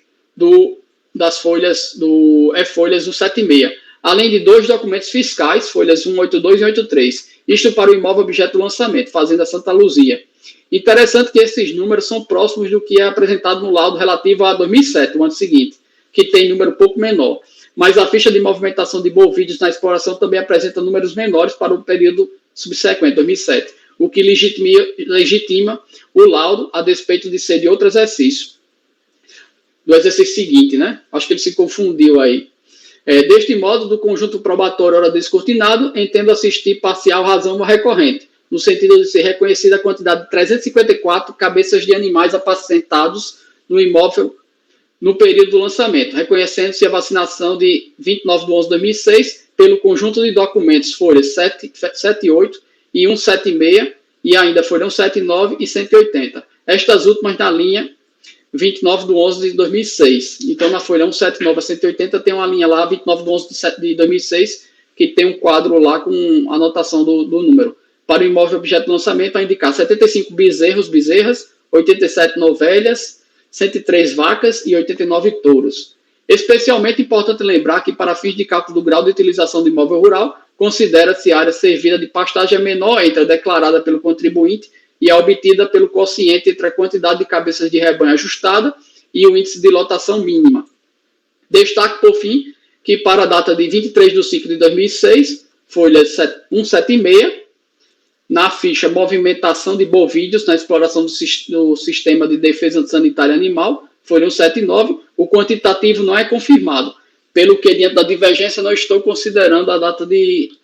das folhas do folhas 176, além de 2 documentos fiscais, folhas 182 e 183, isto para o imóvel objeto do lançamento, Fazenda Santa Luzia. Interessante que esses números são próximos do que é apresentado no laudo relativo a 2007, o ano seguinte, que tem número pouco menor. Mas a ficha de movimentação de bovídeos na exploração também apresenta números menores para o período subsequente, 2007, o que legitima o laudo a despeito de ser de outro exercício. Do exercício seguinte, né? Acho que ele se confundiu aí. Deste modo, do conjunto probatório ora descortinado, entendo assistir parcial razão recorrente, no sentido de ser reconhecida a quantidade de 354 cabeças de animais apacentados no imóvel no período do lançamento, reconhecendo-se a vacinação de 29 de 11 de 2006 pelo conjunto de documentos folhas 78 e 176 e ainda folha 179 e 180. Estas últimas na linha 29 de 11 de 2006. Então, na folha 179 a 180 tem uma linha lá, 29 de 11 de 2006, que tem um quadro lá com anotação do número. Para o imóvel objeto de lançamento, a indicar 75 bezerras, 87 novelhas, 103 vacas e 89 touros. Especialmente importante lembrar que, para fins de cálculo do grau de utilização do imóvel rural, considera-se a área servida de pastagem menor entre a declarada pelo contribuinte e a obtida pelo quociente entre a quantidade de cabeças de rebanho ajustada e o índice de lotação mínima. Destaque, por fim, que para a data de 23 de 5 de 2006, folha 176, na ficha Movimentação de Bovídeos na exploração do Sistema de Defesa Sanitária Animal, folha 179, o quantitativo não é confirmado, pelo que, diante da divergência, não estou considerando a data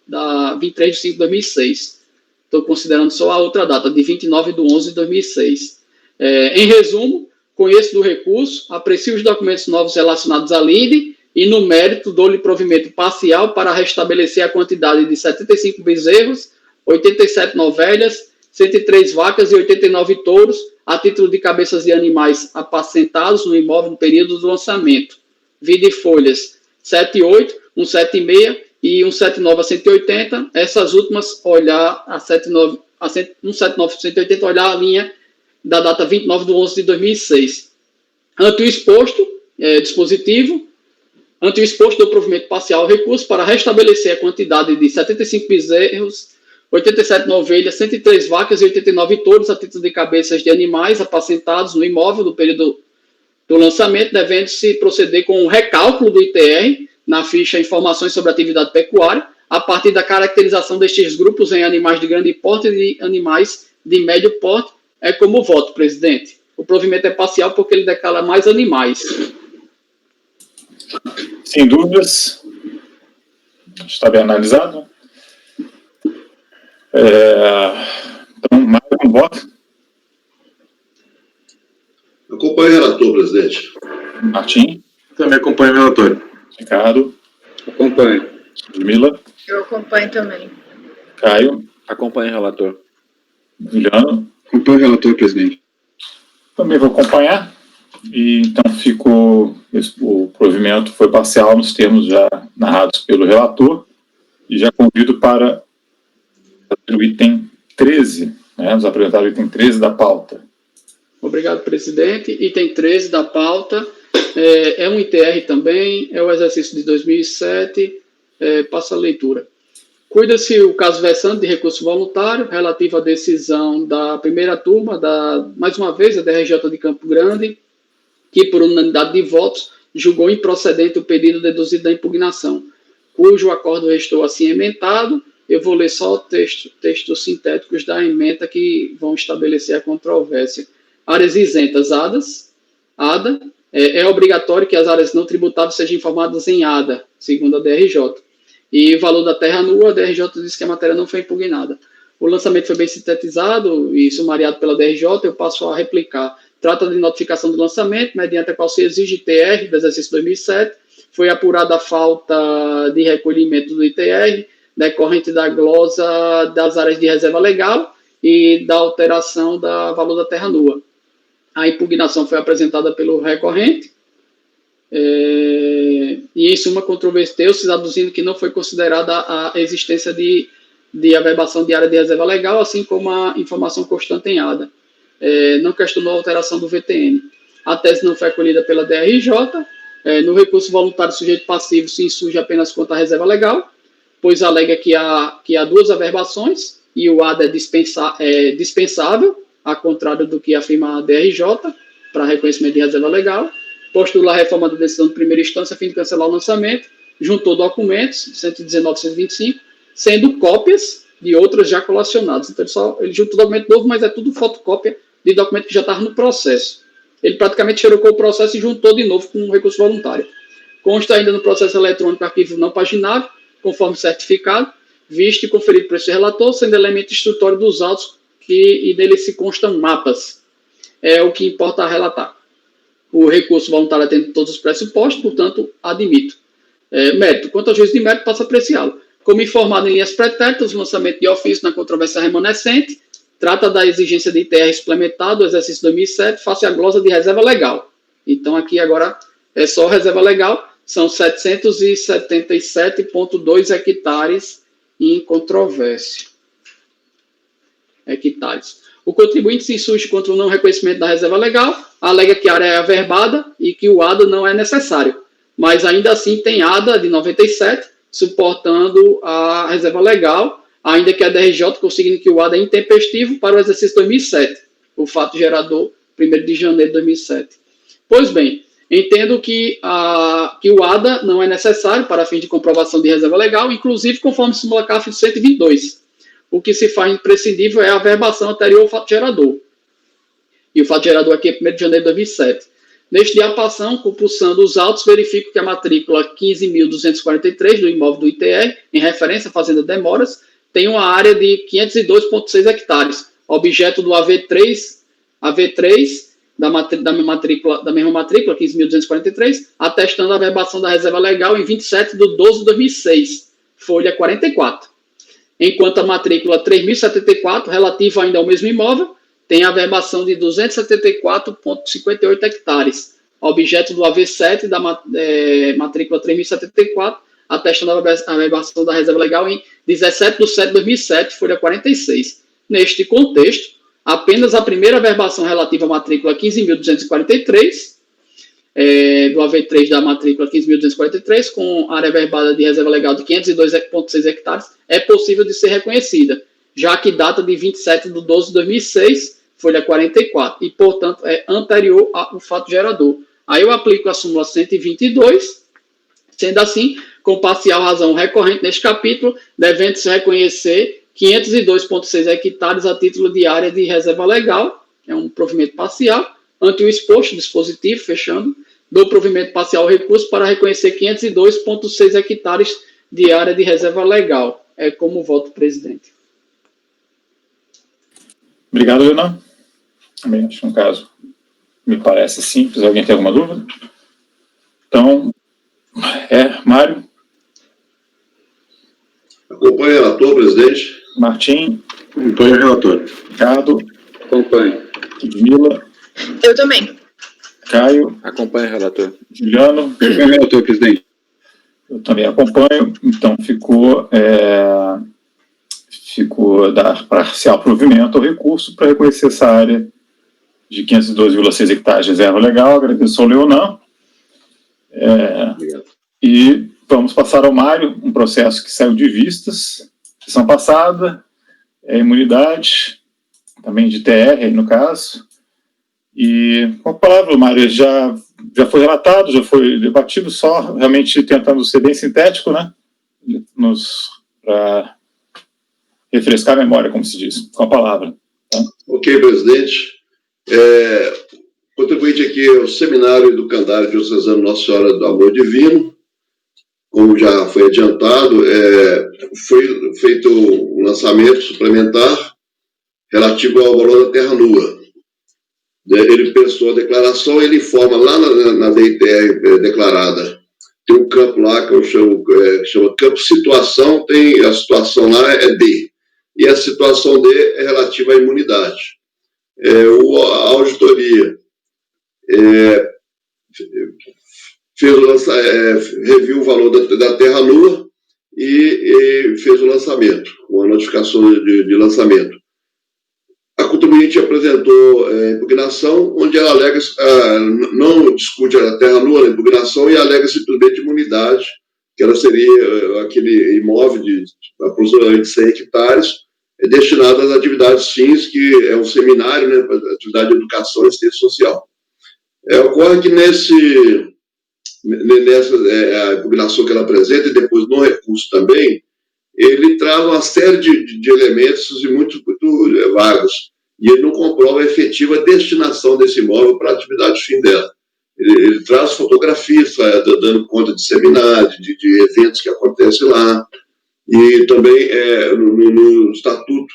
da 23 de 5 de 2006. Estou considerando só a outra data, de 29 de 11 de 2006. Em resumo, conheço do recurso, aprecio os documentos novos relacionados à lide e, no mérito, dou-lhe provimento parcial para restabelecer a quantidade de 75 bezerros, 87 novelhas, 103 vacas e 89 touros, a título de cabeças de animais apacentados no imóvel no período do lançamento. Vide folhas 78, 176 e 179 a 180. Essas últimas, olhar a 179 a 180, olhar a linha da data 29 de 11 de 2006. Ante o exposto, dispositivo, ante o exposto do provimento parcial ao recurso para restabelecer a quantidade de 75 bezerros, 87 novelhas, 103 vacas e 89 touros a título de cabeças de animais apacentados no imóvel no período do lançamento, devendo-se proceder com um recálculo do ITR na ficha Informações sobre Atividade Pecuária, a partir da caracterização destes grupos em animais de grande porte e de animais de médio porte, é como voto, presidente. O provimento é parcial porque ele declara mais animais. Sem dúvidas. Está bem analisado. Então, mais um voto. Acompanhe o relator, presidente. Martim. Também acompanho o relator. Ricardo. Acompanho. Ludmila. Eu acompanho também. Caio. Acompanho o relator. Juliano. Acompanho o relator, presidente. Também vou acompanhar. E então o provimento foi parcial nos termos já narrados pelo relator. E já convido para o item 13, né? Nos apresentar o item 13 da pauta. Obrigado, presidente. Item 13 da pauta é um ITR também, é o exercício de 2007, passa a leitura. Cuida-se o caso versando de recurso voluntário relativo à decisão da primeira turma, mais uma vez, a DRJ de Campo Grande, que, por unanimidade de votos, julgou improcedente o pedido deduzido da impugnação, cujo acordo restou assim emendado. Eu vou ler só textos sintéticos da emenda que vão estabelecer a controvérsia. Áreas isentas, ADA, é obrigatório que as áreas não tributáveis sejam informadas em ADA, segundo a DRJ. E valor da terra nua, a DRJ diz que a matéria não foi impugnada. O lançamento foi bem sintetizado e sumariado pela DRJ, eu passo a replicar. Trata de notificação do lançamento, mediante a qual se exige ITR do exercício 2007, foi apurada a falta de recolhimento do ITR, decorrente da glosa das áreas de reserva legal e da alteração do valor da terra nua. A impugnação foi apresentada pelo recorrente, e em suma controverteu-se, aduzindo que não foi considerada a existência de averbação de área de reserva legal, assim como a informação constante em ADA. Não questionou a alteração do VTN. A tese não foi acolhida pela DRJ. No recurso voluntário sujeito passivo se insurge apenas contra a reserva legal, pois alega que há duas averbações e o ADA é dispensável, ao contrário do que afirma a DRJ, para reconhecimento de reserva legal. Postula a reforma da decisão de primeira instância a fim de cancelar o lançamento, juntou documentos, 119 e 125, sendo cópias de outras já colacionadas. Então, ele juntou documento novo, mas é tudo fotocópia de documento que já estava no processo. Ele praticamente xerocou o processo e juntou de novo com um recurso voluntário. Consta ainda no processo eletrônico arquivo não paginável, conforme certificado, visto e conferido por esse relator, sendo elemento instrutório dos autos e dele se constam mapas. É o que importa a relatar. O recurso voluntário atende todos os pressupostos, portanto, admito. Mérito. Quanto ao juízo de mérito, passo a apreciá-lo. Como informado em linhas pretéritas, o lançamento de ofício na controvérsia remanescente trata da exigência de ITR suplementar do exercício 2007 face à glosa de reserva legal. Então, aqui agora é só reserva legal, são 777,2 hectares em controvérsia. Hectares. O contribuinte se insurge contra o não reconhecimento da reserva legal, alega que a área é averbada e que o ADA não é necessário, mas ainda assim tem ADA de 97, suportando a reserva legal, ainda que a DRJ consigne que o ADA é intempestivo para o exercício 2007, o fato gerador 1º de janeiro de 2007. Pois bem, entendo que o ADA não é necessário para fins de comprovação de reserva legal, inclusive conforme súmula CAF 122. O que se faz imprescindível é a averbação anterior ao fato gerador. E o fato gerador aqui é 1º de janeiro de 2007. Neste diapassão, compulsando os autos, verifico que a matrícula 15.243 do imóvel do ITR, em referência à Fazenda Demoras, tem uma área de 502,6 hectares, objeto do AV3 da mesma matrícula, 15.243, atestando a averbação da reserva legal em 27/12/2006, folha 44. Enquanto a matrícula 3.074, relativa ainda ao mesmo imóvel, tem a averbação de 274,58 hectares, objeto do AV7 da matrícula 3.074, atestando a averbação da reserva legal em 17/7/2007, folha 46. Neste contexto, apenas a primeira averbação relativa à matrícula 15.243, do AV3 da matrícula 15.243, com área averbada de reserva legal de 502,6 hectares, é possível de ser reconhecida, já que data de 27/12/2006, folha 44, e, portanto, é anterior ao fato gerador. Aí eu aplico a súmula 122, sendo assim, com parcial razão recorrente neste capítulo, devendo-se reconhecer 502,6 hectares a título de área de reserva legal, é um provimento parcial, ante o exposto dispositivo, fechando, do provimento parcial recurso para reconhecer 502,6 hectares de área de reserva legal. É como voto, presidente. Obrigado, Renan. Também acho que um caso me parece simples. Alguém tem alguma dúvida? Então, Mário. Acompanho o relator, presidente. Martim. Acompanho o relator. Ricardo. Acompanho. Ludmila. Eu também. Caio. Acompanho o relator. Juliano. Acompanho o relator, presidente. Eu também acompanho. Então, ficou dar parcial provimento ao recurso para reconhecer essa área de 512,6 hectares de reserva legal. Agradeço ao Leonan. E vamos passar ao Mário, um processo que saiu de vistas, sessão passada, imunidade, também de TR, aí no caso. E, com a palavra, Mário, já foi relatado, já foi debatido, só realmente tentando ser bem sintético, né? Para refrescar a memória, como se diz, com a palavra. Tá? Ok, presidente. Contribuinte aqui ao Seminário Educandário Diocesano Nossa Senhora do Amor Divino. Como já foi adiantado, foi feito um lançamento suplementar relativo ao valor da terra nua. Ele prestou a declaração, ele informa lá na DITR declarada, tem um campo lá que eu chamo, que chama campo situação, tem a situação lá é D, e a situação D é relativa à imunidade. A auditoria reviu o valor da terra nua e fez o lançamento, uma notificação de lançamento. A contribuinte apresentou impugnação, onde ela alega, não discute a terra nua na impugnação e alega simplesmente imunidade, que ela seria aquele imóvel de aproximadamente 100 hectares, destinado às atividades fins, que é um seminário, né, para atividade de educação e assistência social. Ocorre que nessa a impugnação que ela apresenta, e depois no recurso também, ele traz uma série de elementos e muito vagos, e ele não comprova a efetiva destinação desse imóvel para a atividade fim dela. Ele traz fotografias, dando conta de seminários, de eventos que acontecem lá, e também no estatuto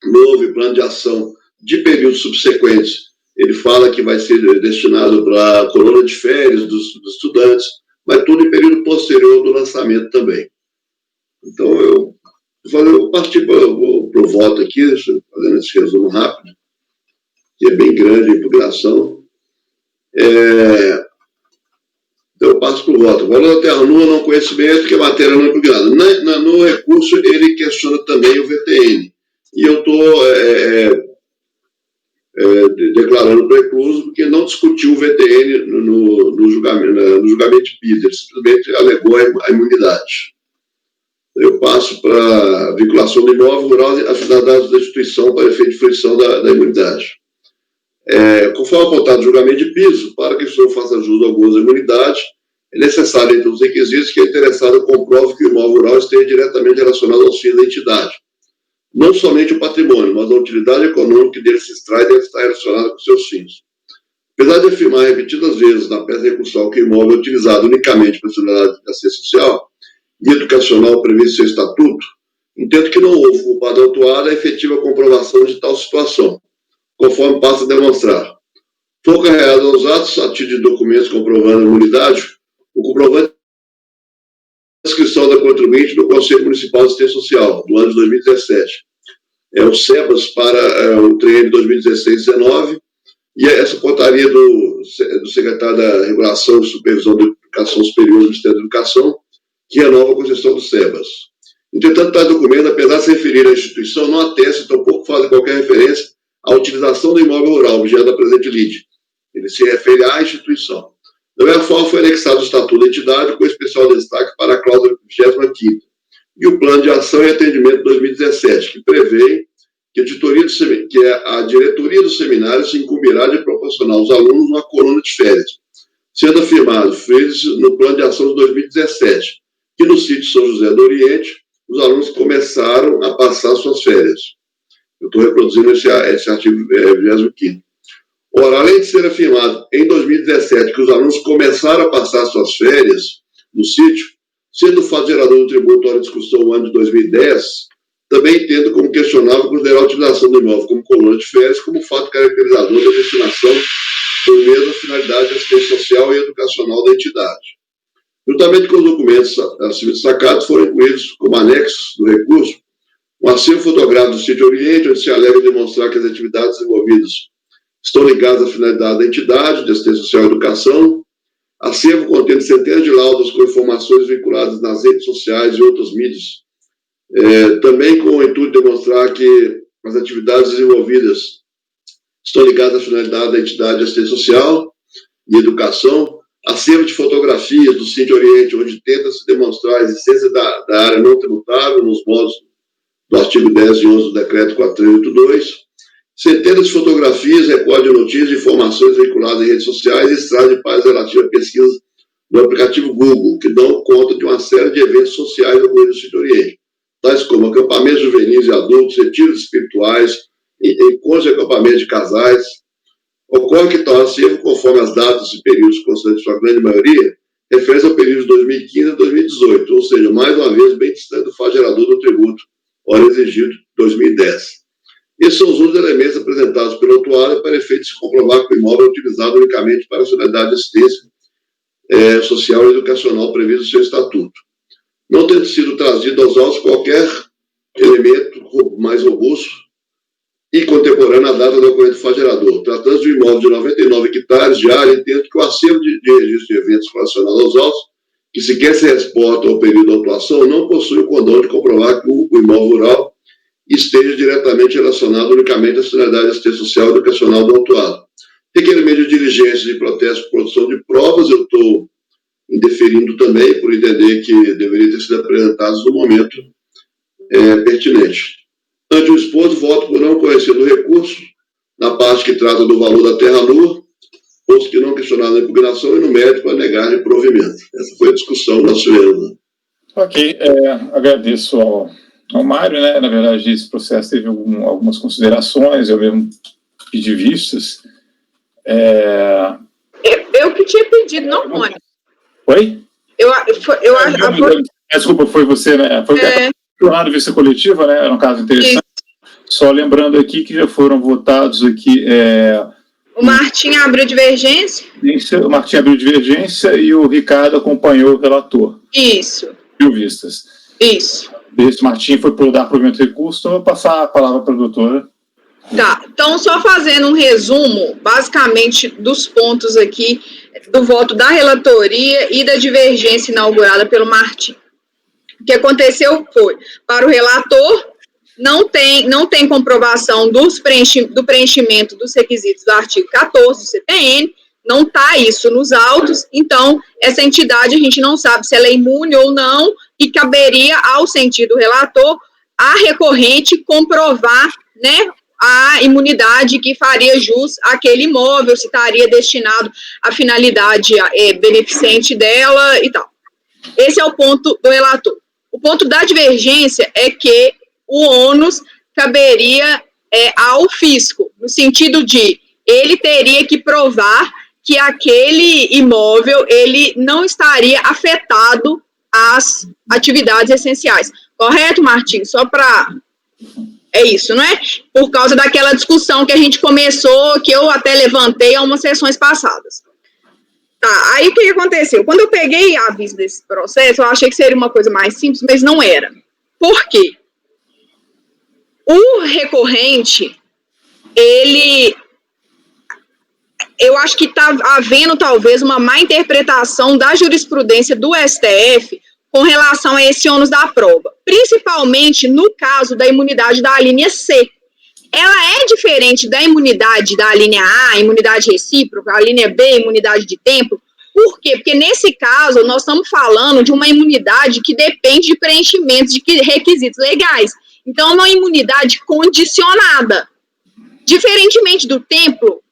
novo e plano de ação de períodos subsequentes, ele fala que vai ser destinado para a colônia de férias dos estudantes, mas tudo em período posterior do lançamento também. Então, eu parti para o voto aqui, fazendo esse resumo rápido, que é bem grande a impugnação. Então, eu passo para o voto. O valor da terra nua, não conhecimento, que a matéria não é impugnada. No recurso, ele questiona também o VTN. E eu estou declarando precluso, porque não discutiu o VTN no julgamento de PIS, ele simplesmente alegou a imunidade. Eu passo para a vinculação do imóvel rural à finalidade da instituição para efeito de fruição da imunidade. Conforme apontado no julgamento de piso, para que o senhor faça jus ao gozo da imunidade, é necessário, entre os requisitos, que a interessada comprove que o imóvel rural esteja diretamente relacionado aos fins da entidade. Não somente o patrimônio, mas a utilidade econômica que dele se extrai deve estar relacionada com seus fins. Apesar de afirmar repetidas vezes na peça recursal que o imóvel é utilizado unicamente para a finalidade de assistência social e educacional previsto em seu estatuto, entendo que não houve culpado autuado a efetiva comprovação de tal situação, conforme passa a demonstrar. For carregado aos atos, a título de documentos comprovando a imunidade, o comprovante da inscrição da contribuinte no Conselho Municipal de Assistência Social, do ano de 2017. O SEBAS para o triênio 2016-19, e essa portaria do secretário da Regulação e Supervisão da Educação Superior do Ministério da Educação, que renova a concessão do SEBAS. Entretanto, tal documento, apesar de se referir à instituição, não atesta e tampouco faz qualquer referência à utilização do imóvel rural, objeto da presente lide. Ele se refere à instituição. Da mesma forma, foi anexado o Estatuto da Entidade, com especial destaque para a cláusula 25ª, e o Plano de Ação e Atendimento 2017, que prevê que a diretoria do seminário se incumbirá de proporcionar aos alunos uma coluna de férias, sendo afirmado, no Plano de Ação de 2017, que no sítio São José do Oriente, os alunos começaram a passar suas férias. Eu estou reproduzindo esse artigo 25º. Ora, além de ser afirmado em 2017 que os alunos começaram a passar suas férias no sítio, sendo o fato gerador do tributo à discussão no ano de 2010, também entendo como questionável considerar a utilização do imóvel como colônia de férias como fato caracterizador da destinação do mesmo à finalidade de assistência social e educacional da entidade. Juntamente com os documentos acima destacados, foram incluídos como anexos do recurso um acervo fotográfico do sítio Oriente, onde se alega demonstrar que as atividades desenvolvidas estão ligadas à finalidade da entidade de assistência social e educação, acervo contendo centenas de laudos com informações vinculadas nas redes sociais e outras mídias, também com o intuito de demonstrar que as atividades desenvolvidas estão ligadas à finalidade da entidade de assistência social e educação, acervo de fotografias do sítio Oriente, onde tenta-se demonstrar a existência da área não tributável nos modos do artigo 10 e 11 do decreto 4382, centenas de fotografias, recorde de notícias e informações vinculadas em redes sociais e estradas de páginas relativas a pesquisas do aplicativo Google, que dão conta de uma série de eventos sociais ocorridos no sítio Oriente, tais como acampamentos juvenis e adultos, retiros espirituais, encontros de acampamento de casais. Ocorre que tal acervo, conforme as datas e períodos constantes, sua grande maioria, refere-se ao período de 2015 a 2018, ou seja, mais uma vez, bem distante do fato gerador do tributo, hora exigido de 2010. Esses são os únicos elementos apresentados pelo autuário para efeito de se comprovar que o imóvel é utilizado unicamente para a finalidade de assistência social e educacional previsto no seu estatuto, não tendo sido trazido aos autos qualquer elemento mais robusto e contemporâneo à data do ocorrente fagerador. Tratando-se de um imóvel de 99 hectares de área, entendo que o acervo de registro de eventos relacionados aos autos, que sequer se reporta ao período da autuação, não possui o condão de comprovar que o imóvel rural esteja diretamente relacionado unicamente à finalidade de assistência social e educacional do autuado. Requerimento de diligência de protesto por produção de provas, eu estou indeferindo também, por entender que deveria ter sido apresentados no momento pertinente. Ante o exposto, voto por não conhecer do recurso, na parte que trata do valor da terra nua, posto que não questionado na impugnação e no mérito para negar de provimento. Essa foi a discussão da senhora. Ok, agradeço ao Mário, né? Na verdade, esse processo teve algumas considerações, eu mesmo pedi vistas. Eu que tinha pedido, não, Mônica. Oi? Desculpa, foi você, né? Foi questionado vista coletiva, né? Era um caso interessante. Isso. Só lembrando aqui que já foram votados aqui... O Martim abriu divergência? O Martim abriu divergência e o Ricardo acompanhou o relator. Isso. Viu vistas. Isso. Esse Martim foi por dar provimento de recurso, então eu vou passar a palavra para a doutora. Tá, então só fazendo um resumo, basicamente, dos pontos aqui do voto da relatoria e da divergência inaugurada pelo Martim. O que aconteceu foi, para o relator, não tem comprovação do preenchimento dos requisitos do artigo 14 do CPN, não está isso nos autos, então essa entidade a gente não sabe se ela é imune ou não, e caberia ao sentido relator a recorrente comprovar, né, a imunidade que faria jus àquele imóvel, se estaria destinado à finalidade beneficente dela e tal. Esse é o ponto do relator. O ponto da divergência é que o ônus caberia ao fisco, no sentido de ele teria que provar que aquele imóvel ele não estaria afetado às atividades essenciais. Correto, Martim? Só para... É isso, não é? Por causa daquela discussão que a gente começou, que eu até levantei há umas sessões passadas. Tá, aí o que aconteceu? Quando eu peguei a vista desse processo, eu achei que seria uma coisa mais simples, mas não era. Por quê? O recorrente, eu acho que está havendo talvez uma má interpretação da jurisprudência do STF com relação a esse ônus da prova, principalmente no caso da imunidade da linha C. Ela é diferente da imunidade da linha A, imunidade recíproca, a linha B, imunidade de tempo. Por quê? Porque nesse caso nós estamos falando de uma imunidade que depende de preenchimento de requisitos legais. Então, é uma imunidade condicionada. Diferentemente do templo,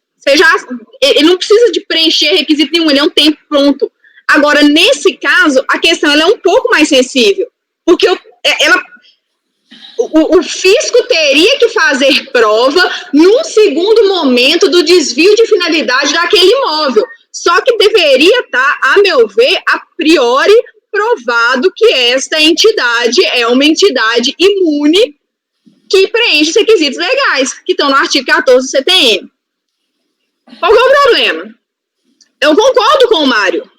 ele não precisa de preencher requisito nenhum, ele é um tempo pronto. Agora, nesse caso, a questão ela é um pouco mais sensível, porque o fisco teria que fazer prova num segundo momento do desvio de finalidade daquele imóvel. Só que deveria estar, a meu ver, a priori provado que esta entidade é uma entidade imune que preenche os requisitos legais, que estão no artigo 14 do CTM. Qual é o problema? Eu concordo com o Mário,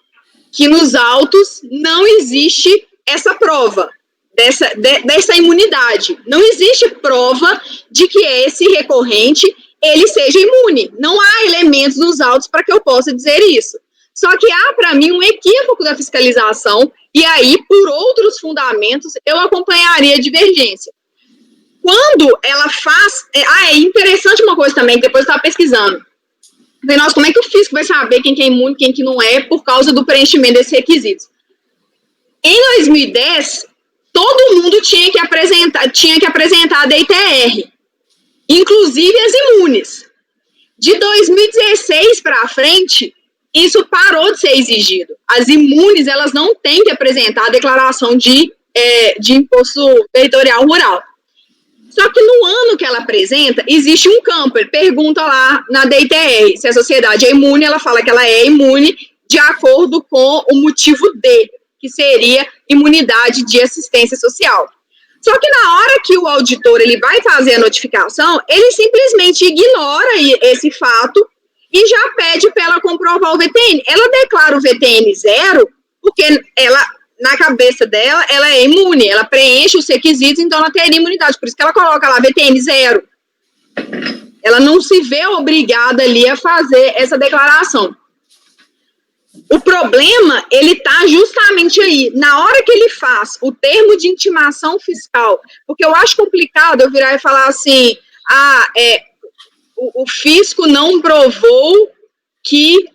que nos autos não existe essa prova dessa imunidade. Não existe prova de que esse recorrente ele seja imune. Não há elementos nos autos para que eu possa dizer isso. Só que há, para mim, um equívoco da fiscalização, e aí, por outros fundamentos, eu acompanharia a divergência. Quando ela faz... é interessante uma coisa também, que depois eu estava pesquisando. Nossa, como é que o fisco vai saber quem que é imune e quem que não é por causa do preenchimento desses requisitos? Em 2010, todo mundo tinha que apresentar a DITR, inclusive as imunes. De 2016 para frente, isso parou de ser exigido. As imunes, elas não têm que apresentar a declaração de imposto territorial rural. Só que no ano que ela apresenta, existe um campo, ele pergunta lá na DITR se a sociedade é imune, ela fala que ela é imune de acordo com o motivo D, que seria imunidade de assistência social. Só que na hora que o auditor ele vai fazer a notificação, ele simplesmente ignora esse fato e já pede para ela comprovar o VTN. Ela declara o VTN 0, porque ela... na cabeça dela, ela é imune, ela preenche os requisitos, então ela teria imunidade, por isso que ela coloca lá VTN 0. Ela não se vê obrigada ali a fazer essa declaração. O problema, ele tá justamente aí, na hora que ele faz o termo de intimação fiscal, porque eu acho complicado eu virar e falar assim, o fisco não provou que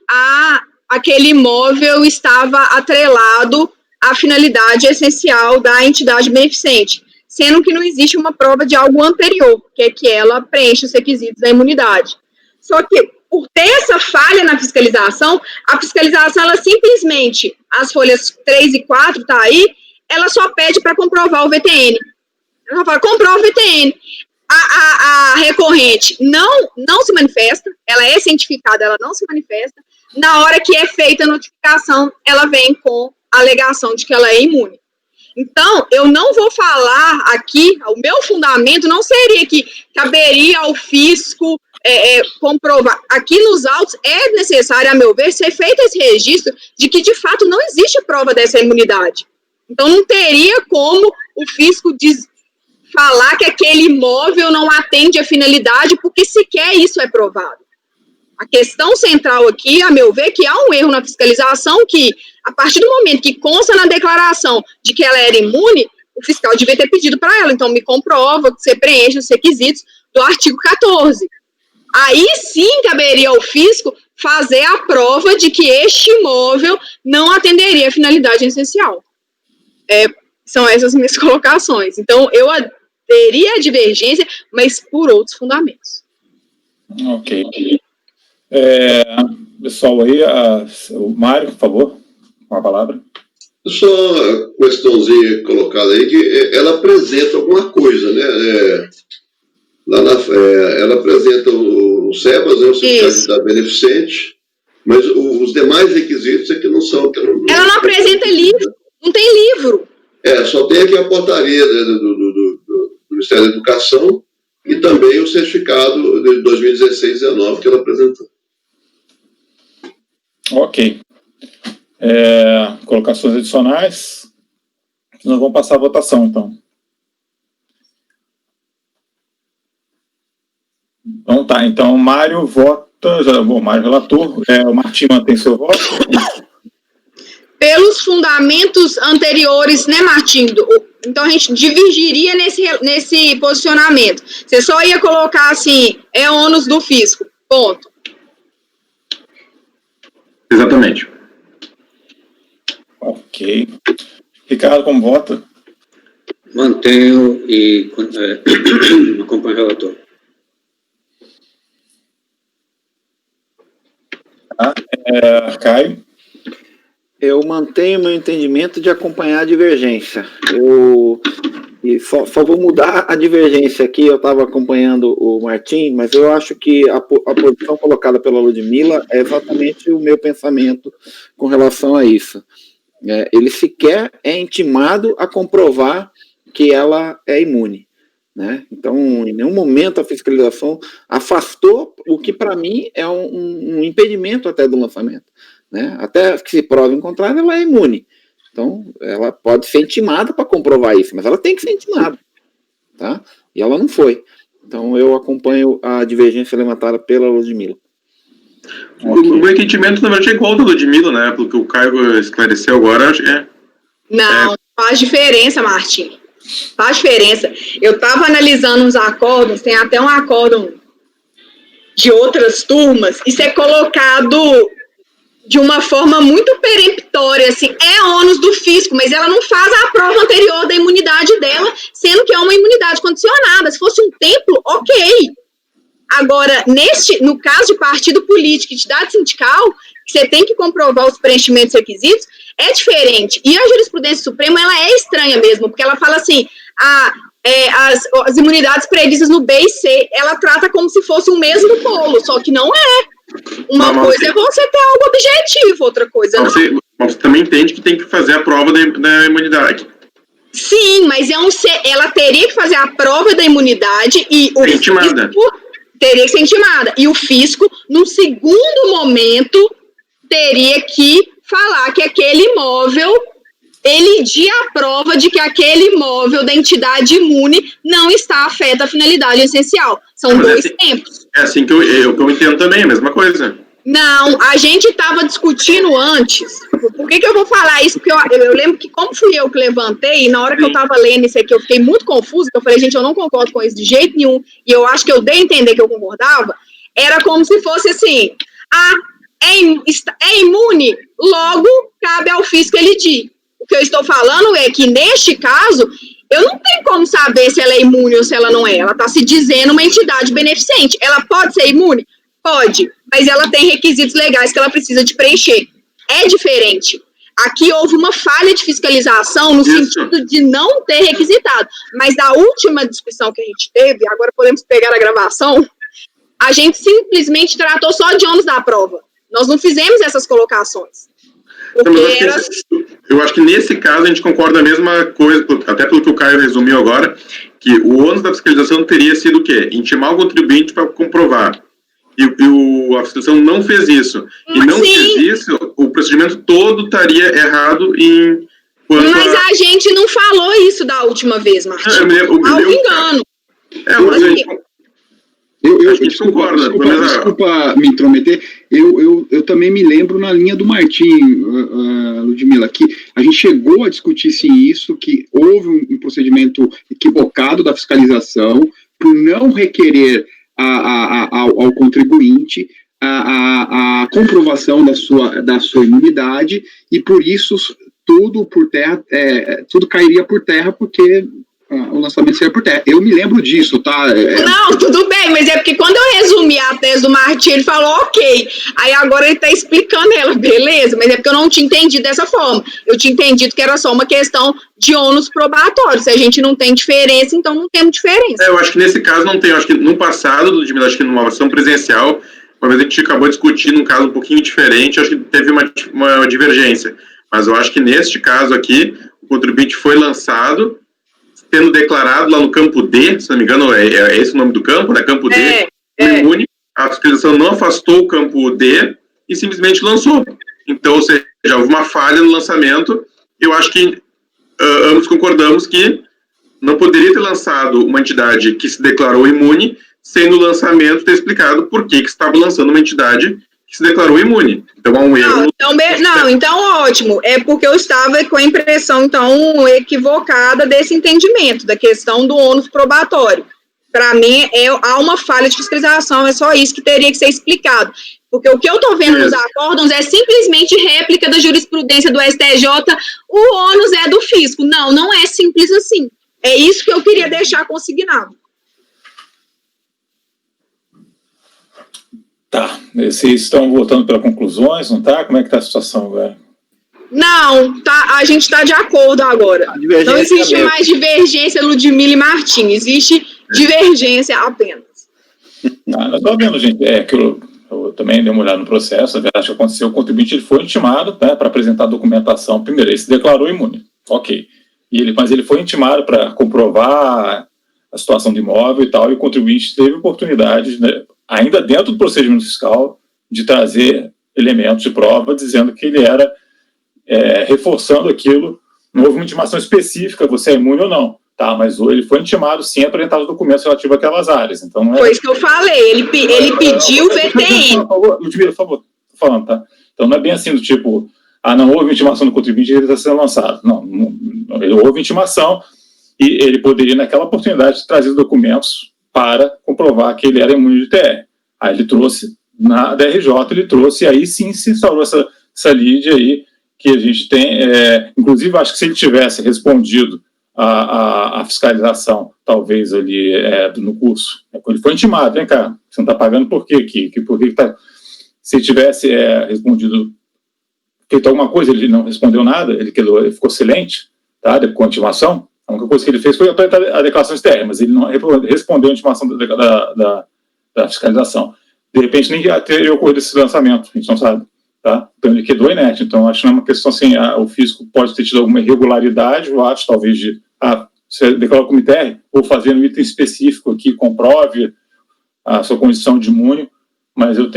aquele imóvel estava atrelado a finalidade essencial da entidade beneficente, sendo que não existe uma prova de algo anterior, que é que ela preenche os requisitos da imunidade. Só que, por ter essa falha na fiscalização, a fiscalização, ela simplesmente, as folhas 3 e 4, tá aí, ela só pede para comprovar o VTN. Ela fala, comprova o VTN. A recorrente não se manifesta, ela é cientificada, ela não se manifesta. Na hora que é feita a notificação, ela vem com a alegação de que ela é imune. Então, eu não vou falar aqui, o meu fundamento não seria que caberia ao fisco comprovar. Aqui nos autos é necessário, a meu ver, ser feito esse registro de que, de fato, não existe prova dessa imunidade. Então, não teria como o fisco falar que aquele imóvel não atende à finalidade, porque sequer isso é provado. A questão central aqui, a meu ver, é que há um erro na fiscalização que, a partir do momento que consta na declaração de que ela era imune, o fiscal devia ter pedido para ela, então me comprova que você preenche os requisitos do artigo 14. Aí sim caberia ao fisco fazer a prova de que este imóvel não atenderia a finalidade essencial. São essas minhas colocações. Então, eu teria a divergência, mas por outros fundamentos. Ok. Pessoal aí, o Mário, por favor, com a palavra. Só uma questãozinha colocada aí, que ela apresenta alguma coisa, né? Ela apresenta o SEBAS, né, o Certificado Beneficente, mas os demais requisitos é que não são... Ela não apresenta livro, não tem livro. Só tem aqui a portaria do Ministério da Educação e também o certificado de 2016-19 que ela apresentou. Ok. Colocações adicionais. Nós vamos passar a votação, então. Então tá, então o Mário vota, o Mário relator, o Martim mantém seu voto. Pelos fundamentos anteriores, né, Martim? Então a gente divergiria nesse posicionamento. Você só ia colocar assim, ônus do fisco, ponto. Exatamente. Ok. Ricardo, como vota? Mantenho e acompanho o relator. Caio? Eu mantenho meu entendimento de acompanhar a divergência. E só vou mudar a divergência aqui. Eu estava acompanhando o Martim, mas eu acho que a posição colocada pela Ludmila é exatamente o meu pensamento com relação a isso. Ele sequer é intimado a comprovar que ela é imune, né? Então, em nenhum momento a fiscalização afastou o que, para mim, é um impedimento até do lançamento, né? Até que se prove em contrário, ela é imune. Então, ela pode ser intimada para comprovar isso, mas ela tem que ser intimada, tá? E ela não foi. Então, eu acompanho a divergência levantada pela Ludmila. O meu entendimento, na verdade, é igual ao da Ludmila, né? Pelo que o Caio esclareceu agora, Não, faz diferença, Martim. Faz diferença. Eu estava analisando uns acórdons, tem até um acórdão de outras turmas, isso é colocado de uma forma muito peremptória, assim, é ônus do fisco, mas ela não faz a prova anterior da imunidade dela, sendo que é uma imunidade condicionada. Se fosse um templo, ok. Agora, no caso de partido político e entidade sindical, que você tem que comprovar os preenchimentos requisitos, é diferente. E a jurisprudência suprema, ela é estranha mesmo, porque ela fala assim, as imunidades previstas no B e C, ela trata como se fosse o mesmo polo, só que não é. Uma coisa é você ter algo objetivo, outra coisa não. Você também entende que tem que fazer a prova da imunidade. Sim, mas ela teria que fazer a prova da imunidade e o fisco teria que ser intimada. E o fisco, num segundo momento, teria que falar que aquele imóvel, elidir a prova de que aquele imóvel da entidade imune não está afeta à finalidade essencial. São dois tempos. É assim que eu entendo também, a mesma coisa. Não, a gente estava discutindo antes. Por que eu vou falar isso? Porque eu lembro que, como fui eu que levantei, e na hora que eu estava lendo isso aqui, eu fiquei muito confusa, que eu falei, gente, eu não concordo com isso de jeito nenhum, e eu acho que eu dei a entender que eu concordava, era como se fosse assim, é imune, logo cabe ao fisco elidir. O que eu estou falando é que, neste caso, eu não tenho como saber se ela é imune ou se ela não é. Ela está se dizendo uma entidade beneficente. Ela pode ser imune? Pode, mas ela tem requisitos legais que ela precisa de preencher. É diferente. Aqui houve uma falha de fiscalização no sentido de não ter requisitado. Mas da última discussão que a gente teve, agora podemos pegar a gravação, a gente simplesmente tratou só de ônus da prova. Nós não fizemos essas colocações. Eu acho que nesse caso a gente concorda a mesma coisa, até pelo que o Caio resumiu agora, que o ônus da fiscalização teria sido o quê? Intimar o contribuinte para comprovar. E a fiscalização não fez isso. E não fez isso, o procedimento todo estaria errado em... Mas a gente não falou isso da última vez, Martim. Salvo engano. Desculpa me intrometer, eu também me lembro na linha do Martim, Ludmila, que a gente chegou a discutir sim isso, que houve um procedimento equivocado da fiscalização por não requerer ao contribuinte a comprovação da sua imunidade, e por isso tudo cairia por terra, porque o lançamento seria por terra. Eu me lembro disso, tá? Não, tudo bem, mas é porque quando eu resumi a tese do Martim, ele falou ok, aí agora ele tá explicando ela, beleza, mas é porque eu não tinha entendido dessa forma. Eu tinha entendido que era só uma questão de ônus probatório. Se a gente não tem diferença, então não temos diferença. Eu acho que nesse caso não tem. Eu acho que no passado, Ludmila, acho que numa ação presencial, uma vez a gente acabou discutindo um caso um pouquinho diferente, acho que teve uma divergência. Mas eu acho que neste caso aqui, o contribuinte foi lançado, tendo declarado lá no campo D, se não me engano, é esse o nome do campo, né? Campo D, imune, a fiscalização não afastou o campo D e simplesmente lançou. Então, ou seja, houve uma falha no lançamento. Eu acho que ambos concordamos que não poderia ter lançado uma entidade que se declarou imune, sem no lançamento ter explicado por que estava lançando uma entidade que se declarou imune. Então, há um erro. Então ótimo. É porque eu estava com a impressão, então, equivocada desse entendimento, da questão do ônus probatório. Para mim, há uma falha de fiscalização, é só isso que teria que ser explicado. Porque o que eu estou vendo nos acórdons é simplesmente réplica da jurisprudência do STJ, o ônus é do fisco. Não é simples assim. É isso que eu queria deixar consignado. Tá, vocês estão voltando para conclusões, não tá? Como é que está a situação agora? Não, tá, a gente está de acordo agora. Não existe mesmo. mais divergência, Ludmila e Martim. Existe divergência apenas. Nós estamos vendo, gente, que eu também dei uma olhada no processo, a verdade que aconteceu, o contribuinte ele foi intimado, né, para apresentar a documentação. Primeiro, ele se declarou imune, ok. Mas ele foi intimado para comprovar a situação do imóvel e tal, e o contribuinte teve oportunidade, né, ainda dentro do procedimento fiscal, de trazer elementos de prova dizendo que ele era reforçando aquilo. Não houve uma intimação específica, você é imune ou não, tá? Mas ele foi intimado sim a apresentar os documentos relativos àquelas áreas. Então, não é... Foi isso que eu falei, ele pediu o VTN. Ludmila, por favor, tô falando, tá? Então não é bem assim do tipo, não houve intimação do contribuinte e ele está sendo lançado. Não, houve intimação e ele poderia, naquela oportunidade, trazer os documentos para comprovar que ele era imune de TR. Aí ele trouxe, na DRJ, ele trouxe, e aí sim se instaurou essa lide aí, que a gente tem, inclusive acho que se ele tivesse respondido a fiscalização, talvez ali no curso, ele foi intimado, vem cá, você não está pagando por quê? Por que tá... Se ele tivesse respondido, feito alguma coisa, ele não respondeu nada, ele ficou silente, tá, com a intimação, a única coisa que ele fez foi apresentar a declaração externa, mas ele não respondeu a intimação da fiscalização. De repente nem teria ocorrido esse lançamento, a gente não sabe. Tá? Então ele quedou inerte. Então acho que não é uma questão assim, o físico pode ter tido alguma irregularidade, o ato talvez de você declarou como TR, ou fazer um item específico aqui, comprove a sua condição de imune, mas eu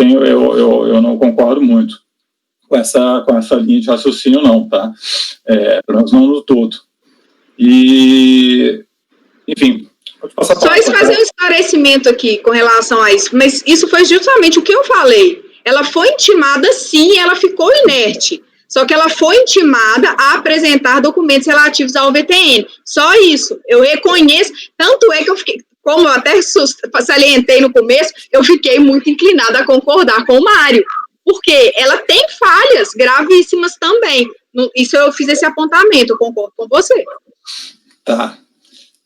não concordo muito com essa linha de raciocínio não, tá? Pelo menos não no todo. E, enfim, pode passar só fazer um esclarecimento aqui com relação a isso, mas isso foi justamente o que eu falei. Ela foi intimada, sim, ela ficou inerte. Só que ela foi intimada a apresentar documentos relativos ao VTN. Só isso. Eu reconheço. Tanto é que eu fiquei, como eu até salientei no começo, eu fiquei muito inclinada a concordar com o Mário. Porque ela tem falhas gravíssimas também. Isso eu fiz esse apontamento, eu concordo com você. Tá.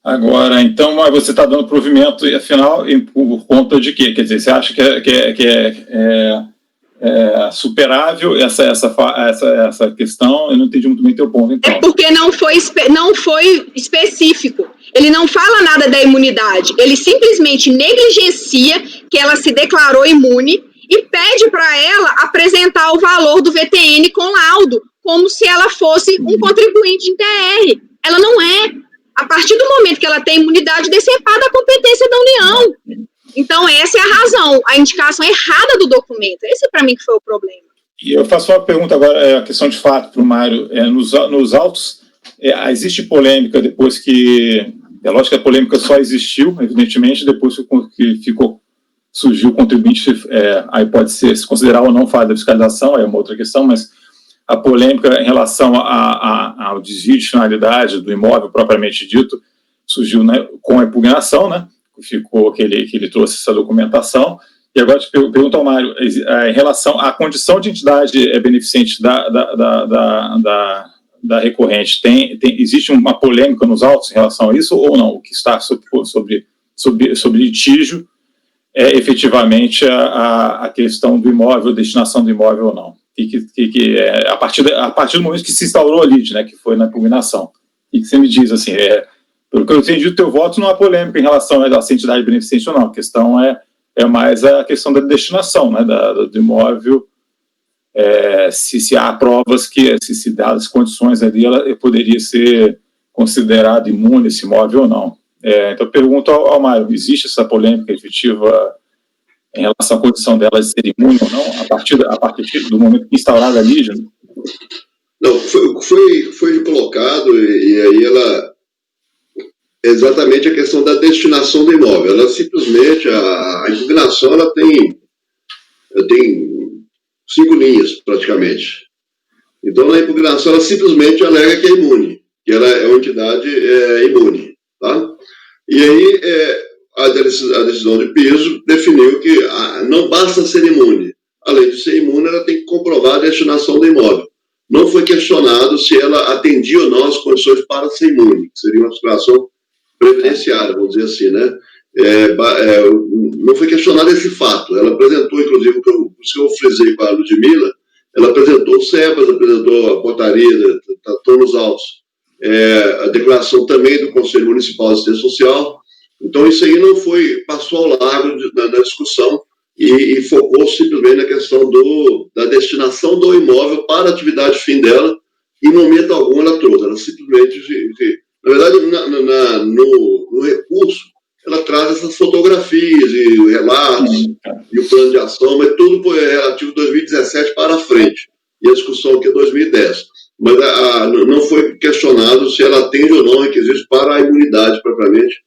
Agora, então, você está dando provimento, e afinal, por conta de quê? Quer dizer, você acha que é superável essa questão? Eu não entendi muito bem teu ponto, então. É porque não foi específico. Ele não fala nada da imunidade. Ele simplesmente negligencia que ela se declarou imune e pede para ela apresentar o valor do VTN com laudo, como se ela fosse um contribuinte em TR. Ela não é. A partir do momento que ela tem imunidade, decepada a competência da União. Então, essa é a razão, a indicação errada do documento. Esse, para mim, que foi o problema. E eu faço uma pergunta agora, a questão de fato para o Mário. Nos autos, existe polêmica depois que... É lógico que a polêmica só existiu, evidentemente, depois que surgiu o contribuinte, aí pode se considerar ou não falha da fiscalização, é uma outra questão, mas a polêmica em relação ao desvio de finalidade do imóvel propriamente dito surgiu, né, com a impugnação, né, ficou que ele trouxe essa documentação. E agora te pergunto ao Mário, em relação à condição de entidade beneficente da recorrente, existe uma polêmica nos autos em relação a isso ou não? O que está sobre litígio efetivamente a questão do imóvel, destinação do imóvel ou não? A partir do momento que se instaurou a lide, né, que foi na impugnação. E que você me diz, assim, pelo que eu entendi do teu voto, não há polêmica em relação a essa entidade beneficente ou não. A questão é mais a questão da destinação, né, do imóvel, se há provas que, se dadas as condições ali, ela poderia ser considerado imune esse imóvel ou não. Então, eu pergunto ao Mário, existe essa polêmica efetiva em relação à condição dela de ser imune ou não, a partir do momento que instaurada a lide? Não, foi colocado, e aí ela... Exatamente a questão da destinação do imóvel. Ela simplesmente, a impugnação, ela tem 5 linhas, praticamente. Então, na impugnação, ela simplesmente alega que é imune, que ela é uma entidade imune, tá? E aí, a decisão de piso definiu que não basta ser imune. Além de ser imune, ela tem que comprovar a destinação do imóvel. Não foi questionado se ela atendia ou não as condições para ser imune, que seria uma situação previdenciária, vamos dizer assim, né? Não foi questionado esse fato. Ela apresentou, inclusive, por isso que eu frisei com a Ludmila, ela apresentou o SEBAS, apresentou a portaria, tratou nos autos, a declaração também do Conselho Municipal de Assistência Social. Então, isso aí não foi, passou ao largo na discussão e focou simplesmente na questão da destinação do imóvel para a atividade fim dela. Em momento algum ela trouxe, ela simplesmente, na verdade, no recurso, ela traz essas fotografias e relatos e o plano de ação, mas tudo foi relativo a 2017 para frente, e a discussão aqui é 2010. Mas não foi questionado se ela atende ou não requisitos para a imunidade propriamente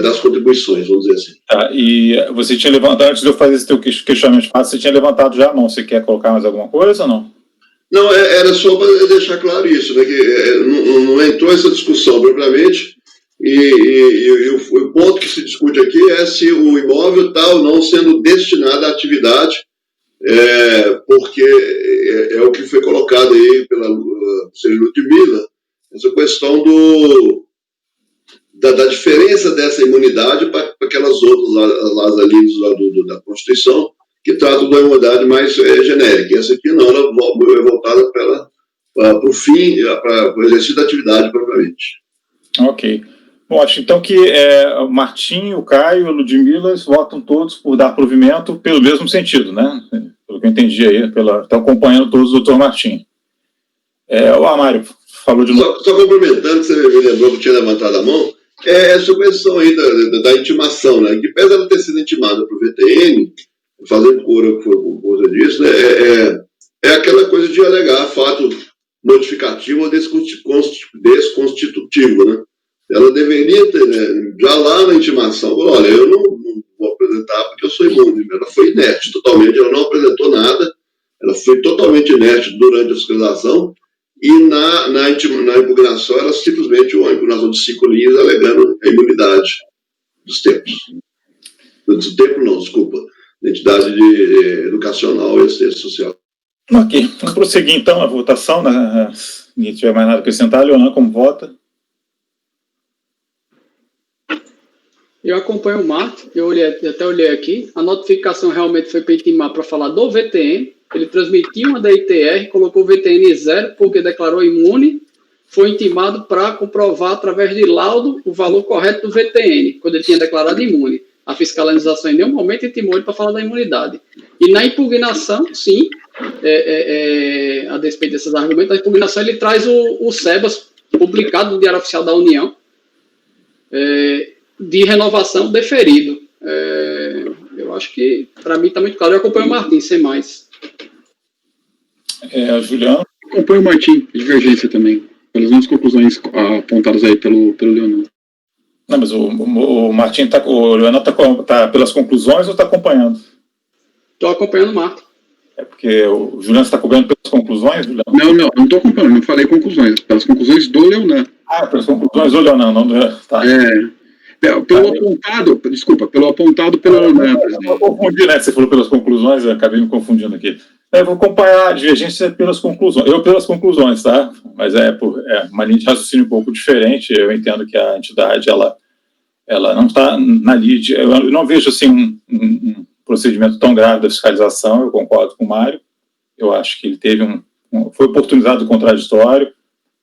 das contribuições, vamos dizer assim. Tá, e você tinha levantado, antes de eu fazer esse teu questionamento, você tinha levantado já a mão. Você quer colocar mais alguma coisa ou não? Não, era só para deixar claro isso, né, que não entrou essa discussão propriamente, e o ponto que se discute aqui é se o imóvel está ou não sendo destinado à atividade, porque é o que foi colocado aí pela Ludmila, essa questão da diferença dessa imunidade para aquelas outras alíneas da Constituição, que tratam da imunidade mais genérica. Essa aqui não, ela é voltada para o fim, para o exercício da atividade propriamente. Ok. Bom, acho então que o Martim, o Caio e a Ludmila votam todos por dar provimento pelo mesmo sentido, né? Pelo que eu entendi aí, estão acompanhando todos o doutor Martim. O Amário falou de novo. Só complementando, você me lembrou que tinha levantado a mão, essa questão aí da intimação, né? Que apesar de ter sido intimada para o VTN, fazendo cura por causa disso, né? É aquela coisa de alegar fato modificativo ou desconstitutivo, né? Ela deveria ter, né, já lá na intimação, olha, eu não vou apresentar porque eu sou imune. Ela foi inerte totalmente, ela não apresentou nada, ela foi totalmente inerte durante a fiscalização, e na impugnação era simplesmente uma impugnação de 5 linhas alegando a imunidade dos tempos. Do tempo não, desculpa. Entidade educacional e assistência social. Ok, vamos prosseguir então a votação, né? Se ninguém tiver mais nada a acrescentar, Leonan, como vota? Eu acompanho o Marco, até olhei aqui, a notificação realmente foi para intimar para falar do VTN, ele transmitiu uma da ITR, colocou o VTN 0 porque declarou imune, foi intimado para comprovar através de laudo o valor correto do VTN, quando ele tinha declarado imune. A fiscalização em nenhum momento intimou ele para falar da imunidade. E na impugnação, sim, a despeito desses argumentos, na impugnação ele traz o SEBAS, publicado no Diário Oficial da União, de renovação deferido. Eu acho que, para mim, está muito claro. Eu acompanho o Martim, sem mais. Juliano? Acompanho o Martim, divergência também, pelas mesmas conclusões apontadas aí pelo Leonan. Não, mas o Martim o Leonan tá pelas conclusões ou está acompanhando? Estou acompanhando o Martim. Porque o Juliano está acompanhando pelas conclusões, Juliano? Não estou acompanhando, não falei conclusões, pelas conclusões do Leonan. Pelas conclusões do Leonan, não do... Tá. Pelo apontado pelo Leonan. Eu confundi, né? Você falou pelas conclusões, eu acabei me confundindo aqui. Eu vou acompanhar a divergência pelas conclusões. Eu pelas conclusões, tá? Mas uma linha de raciocínio um pouco diferente. Eu entendo que a entidade, ela não está na lide. Eu não vejo, assim, um procedimento tão grave da fiscalização. Eu concordo com o Mário. Eu acho que ele teve foi oportunizado contraditório.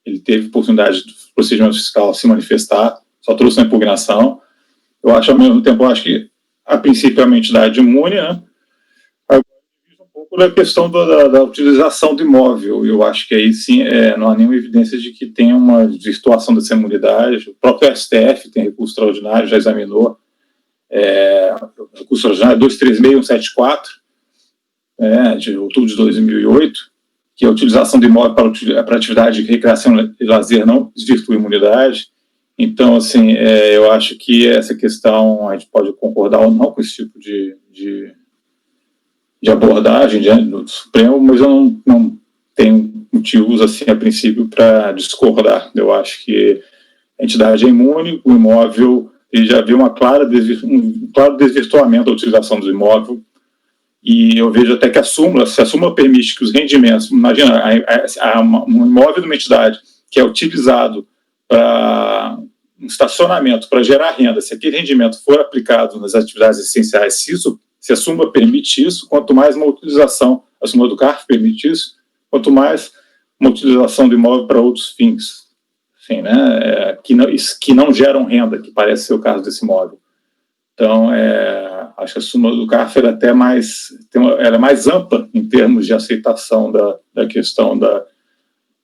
Ele teve oportunidade do procedimento fiscal se manifestar. Só trouxe uma impugnação. Eu acho, ao mesmo tempo, que, a princípio, é uma entidade imune, né? Agora, um pouco da questão da utilização do imóvel. Eu acho que aí, sim, não há nenhuma evidência de que tenha uma desvirtuação dessa imunidade. O próprio STF tem recurso extraordinário, já examinou. Recurso extraordinário 236174, de outubro de 2008, que a utilização do imóvel para atividade de recreação e lazer não desvirtua a imunidade. Então, assim, eu acho que essa questão, a gente pode concordar ou não com esse tipo de abordagem diante do Supremo, mas eu não tenho motivos, assim, a princípio, para discordar. Eu acho que a entidade é imune, o imóvel, ele já viu um claro desvirtuamento da utilização do imóvel, e eu vejo até que se a súmula permite que os rendimentos, imagina, um imóvel de uma entidade que é utilizado para um estacionamento, para gerar renda, se aquele rendimento for aplicado nas atividades essenciais, se a súmula permite isso, quanto mais uma utilização a súmula do CARF permite isso, quanto mais uma utilização do imóvel para outros fins, enfim, né, que não geram renda, que parece ser o caso desse imóvel. Então, acho que a súmula do CARF ela é até ela é mais ampla em termos de aceitação da questão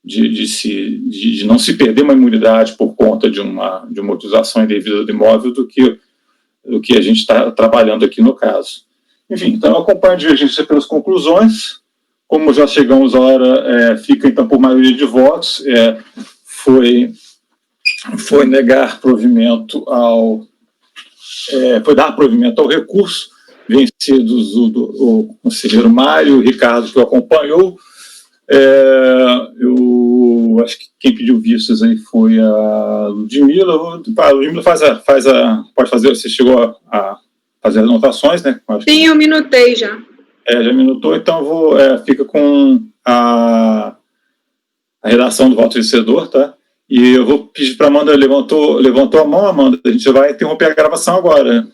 de não se perder uma imunidade por conta de uma utilização indevida do imóvel do que a gente está trabalhando aqui no caso. Enfim, então eu acompanho a divergência pelas conclusões. Como já chegamos à hora, fica então por maioria de votos, foi negar provimento foi dar provimento ao recurso, vencidos o conselheiro Mário, o Ricardo que o acompanhou. Eu acho que quem pediu vistas aí foi a Ludmila. A Ludmila pode fazer, você chegou a fazer as anotações, né? Sim, eu minutei já. Já minutou, então fica com a redação do voto vencedor, tá? E eu vou pedir para a Amanda, levantou a mão, Amanda, a gente vai interromper a gravação agora.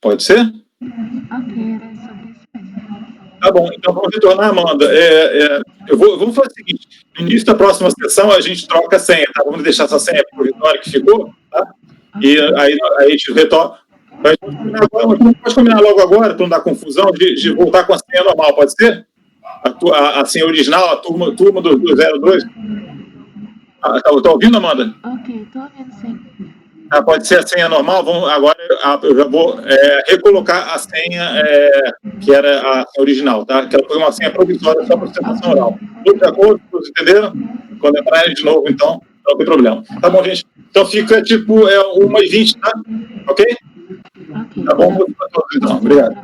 Pode ser? Ok, era sobre isso mesmo. Tá bom, então vamos retornar, Amanda. Vamos fazer o seguinte, no início da próxima sessão a gente troca a senha, tá? Vamos deixar essa senha provisória que ficou, tá? E aí a gente retorna. Pode combinar logo agora, para não dar confusão, de voltar com a senha normal, pode ser? A senha original, a turma do 02? Tá ouvindo, Amanda? Ok, estou ouvindo sim. Pode ser a senha normal. Agora eu já vou recolocar a senha que era a senha original, tá? Que ela foi uma senha provisória só para sustentação oral. Tudo de acordo? Todos entenderam? Quando entrar de novo, então, não tem problema. Tá bom, gente? Então fica tipo 1h20, tá? Ok? Ok. Tá bom? Então. Obrigado.